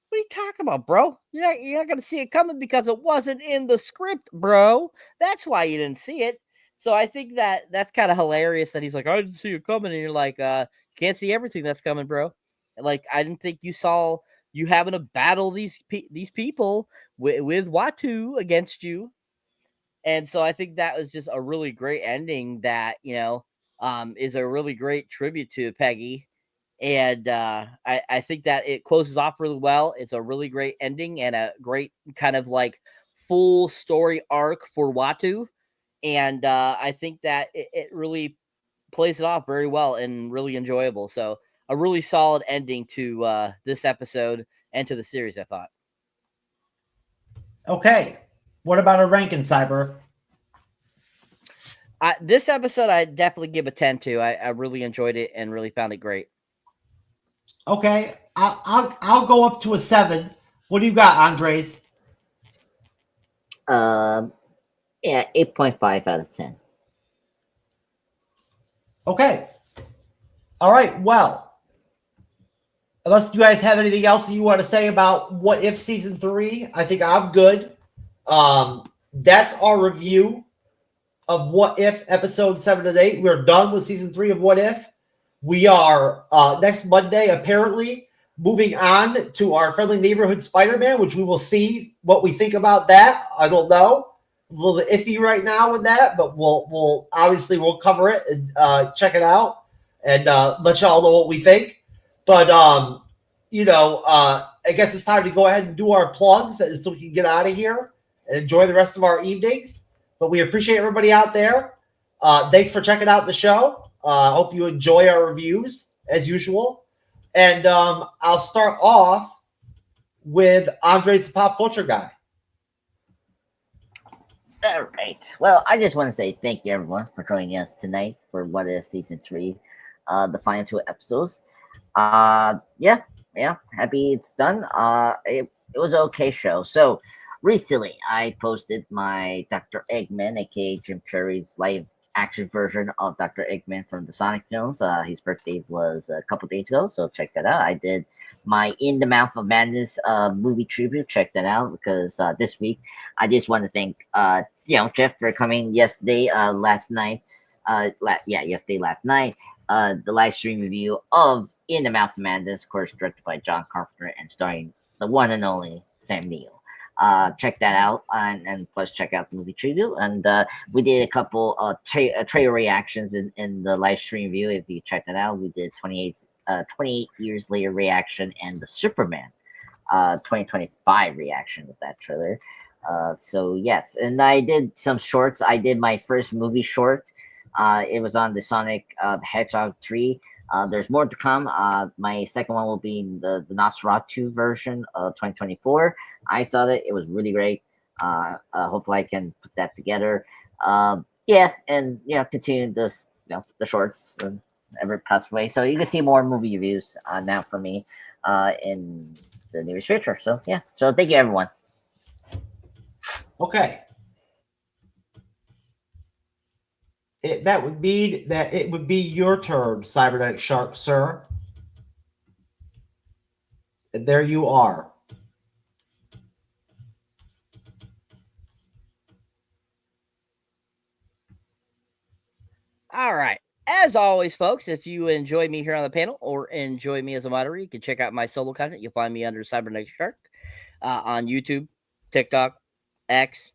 what are you talking about, bro? You're not going to see it coming because it wasn't in the script, bro. That's why you didn't see it. So I think that's kind of hilarious that he's like, I didn't see it coming. And you're like, can't see everything that's coming, bro. Like, I didn't think you saw you having to battle these people with Watu against you. And so I think that was just a really great ending that, is a really great tribute to Peggy. And I think that it closes off really well. It's a really great ending and a great kind of like full story arc for Watu. And I think that it really plays it off very well and really enjoyable. So a really solid ending to this episode and to the series, I thought.
Okay. What about a ranking, Cyber?
This episode, I definitely give a 10 to. I really enjoyed it and really found it great.
Okay. I'll go up to a 7. What do you got, Andres?
Yeah, 8.5 out of 10.
Okay. All right. Well, unless you guys have anything else that you want to say about What If Season 3, I think I'm good. That's our review of What If Episode 7 and 8. We're done with Season 3 of What If. We are, next Monday, apparently, moving on to our Friendly Neighborhood Spider-Man, which we will see what we think about that. I don't know. A little bit iffy right now with that, but we'll obviously we'll cover it and check it out and let y'all know what we think. But I guess it's time to go ahead and do our plugs so we can get out of here and enjoy the rest of our evenings. But we appreciate everybody out there. Thanks for checking out the show. Hope you enjoy our reviews as usual. And I'll start off with Andres, the pop culture guy.
All right. Well, I just want to say thank you, everyone, for joining us tonight for What If Season 3, the final 2 episodes. Yeah, happy it's done. It was an okay show. So, recently, I posted my Dr. Eggman, aka Jim Carrey's live action version of Dr. Eggman from the Sonic films. His birthday was a couple days ago, so check that out. I did my In the Mouth of Madness movie tribute. Check that out because this week I just want to thank Jeff for coming yesterday, last night. Yesterday, last night. The live stream review of In the Mouth of Madness, of course, directed by John Carpenter and starring the one and only Sam Neill. Check that out and plus check out the movie tribute. And we did a couple trailer reactions in the live stream review. If you check that out, we did 28 years later reaction and the Superman 2025 reaction with that trailer. So yes, and I did some shorts. I did my first movie short. It was on the Sonic the Hedgehog 3. There's more to come. My second one will be in the Nosferatu version of 2024. I saw that. It was really great. Hopefully I can put that together. Continue this, the shorts ever pass away. So you can see more movie reviews now for me in the nearest future. So yeah. So thank you, everyone.
Okay. That would mean that it would be your turn, Cyberneticshark, sir. And there you are.
All right. As always, folks, if you enjoy me here on the panel or enjoy me as a moderator, you can check out my solo content. You'll find me under Cyberneticshark on YouTube, TikTok, X,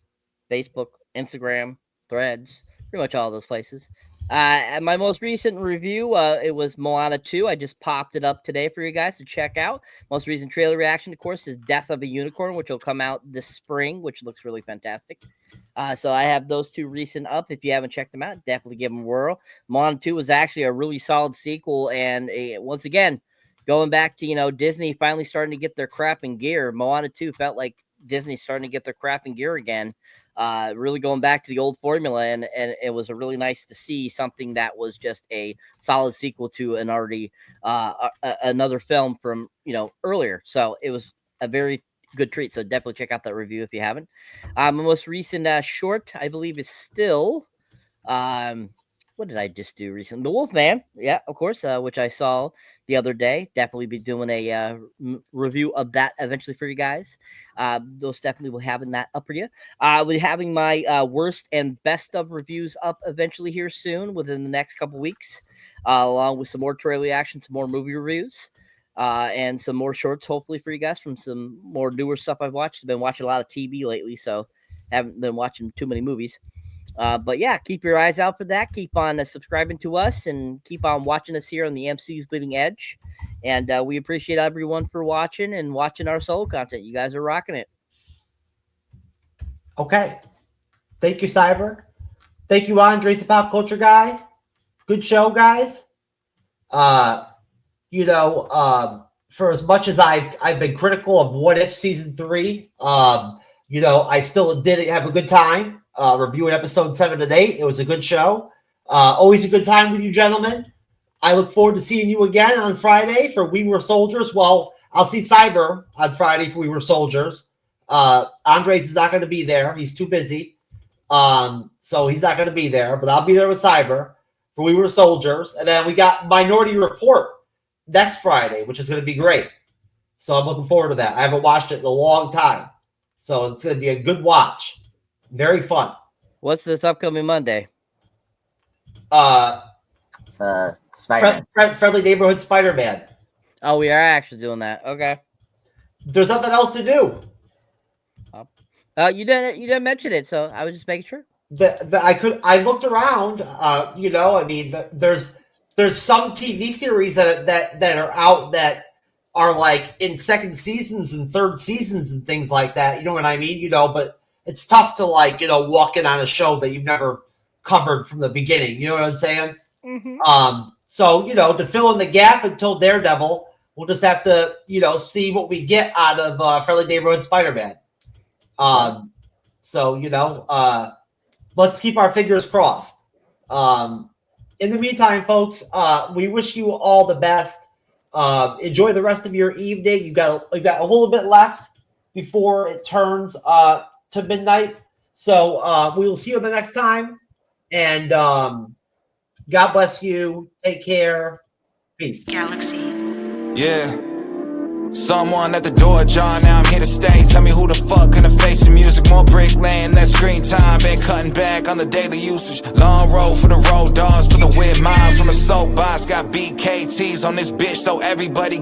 Facebook, Instagram, Threads, pretty much all those places. And my most recent review, it was Moana 2. I just popped it up today for you guys to check out. Most recent trailer reaction, of course, is Death of a Unicorn, which will come out this spring, which looks really fantastic. So I have those two recent up. If you haven't checked them out, definitely give them a whirl. Moana 2 was actually a really solid sequel. And once again, going back to, Disney finally starting to get their crap in gear. Moana 2 felt like Disney starting to get their crap in gear again. Really going back to the old formula, and it was really nice to see something that was just a solid sequel to an already another film from earlier. So it was a very good treat. So definitely check out that review if you haven't. My most recent short, I believe, is still what did I just do recently? The Wolfman, yeah, of course, which I saw the other day. Definitely be doing a review of that eventually for you guys. Those definitely will have that up for you. We'll be having my worst and best of reviews up eventually here soon within the next couple weeks, along with some more trailer reactions, some more movie reviews, and some more shorts hopefully for you guys from some more newer stuff I've watched. I've been watching a lot of TV lately, so haven't been watching too many movies. But yeah, keep your eyes out for that. Keep on subscribing to us and keep on watching us here on the MCU's Bleeding Edge. And we appreciate everyone for watching and watching our solo content. You guys are rocking it.
Okay. Thank you, Cyber. Thank you, Andres, the pop culture guy. Good show, guys. For as much as I've been critical of What If Season 3, I still did have a good time. Reviewing episode 7 and 8. It was a good show. Always a good time with you, gentlemen. I look forward to seeing you again on Friday for We Were Soldiers. Well, I'll see Cyber on Friday for We Were Soldiers. Andres is not going to be there. He's too busy. So he's not going to be there. But I'll be there with Cyber for We Were Soldiers. And then we got Minority Report next Friday, which is going to be great. So I'm looking forward to that. I haven't watched it in a long time. So it's going to be a good watch. Very fun.
What's this upcoming Monday?
Spider-Man.
Friendly Neighborhood Spider-Man.
Oh, we are actually doing that. Okay.
There's nothing else to do.
You didn't mention it, so I was just making sure.
I looked around. There's some TV series that are out that are like in second seasons and third seasons and things like that. You know what I mean? But it's tough to walk in on a show that you've never covered from the beginning. You know what I'm saying?
Mm-hmm.
So to fill in the gap until Daredevil, we'll just have to see what we get out of Friendly Neighborhood Spider-Man. Let's keep our fingers crossed. In the meantime, folks, we wish you all the best. Enjoy the rest of your evening. You've got a little bit left before it turns to midnight. So we will see you the next time. And God bless you. Take care. Peace.
Galaxy.
Yeah. Someone at the door, John, now I'm here to stay. Tell me who the fuck gonna face the music. More brick laying, less screen time. Been cutting back on the daily usage. Long road for the road dogs, for the weird miles from the soapbox. Got BKTs on this bitch, so everybody get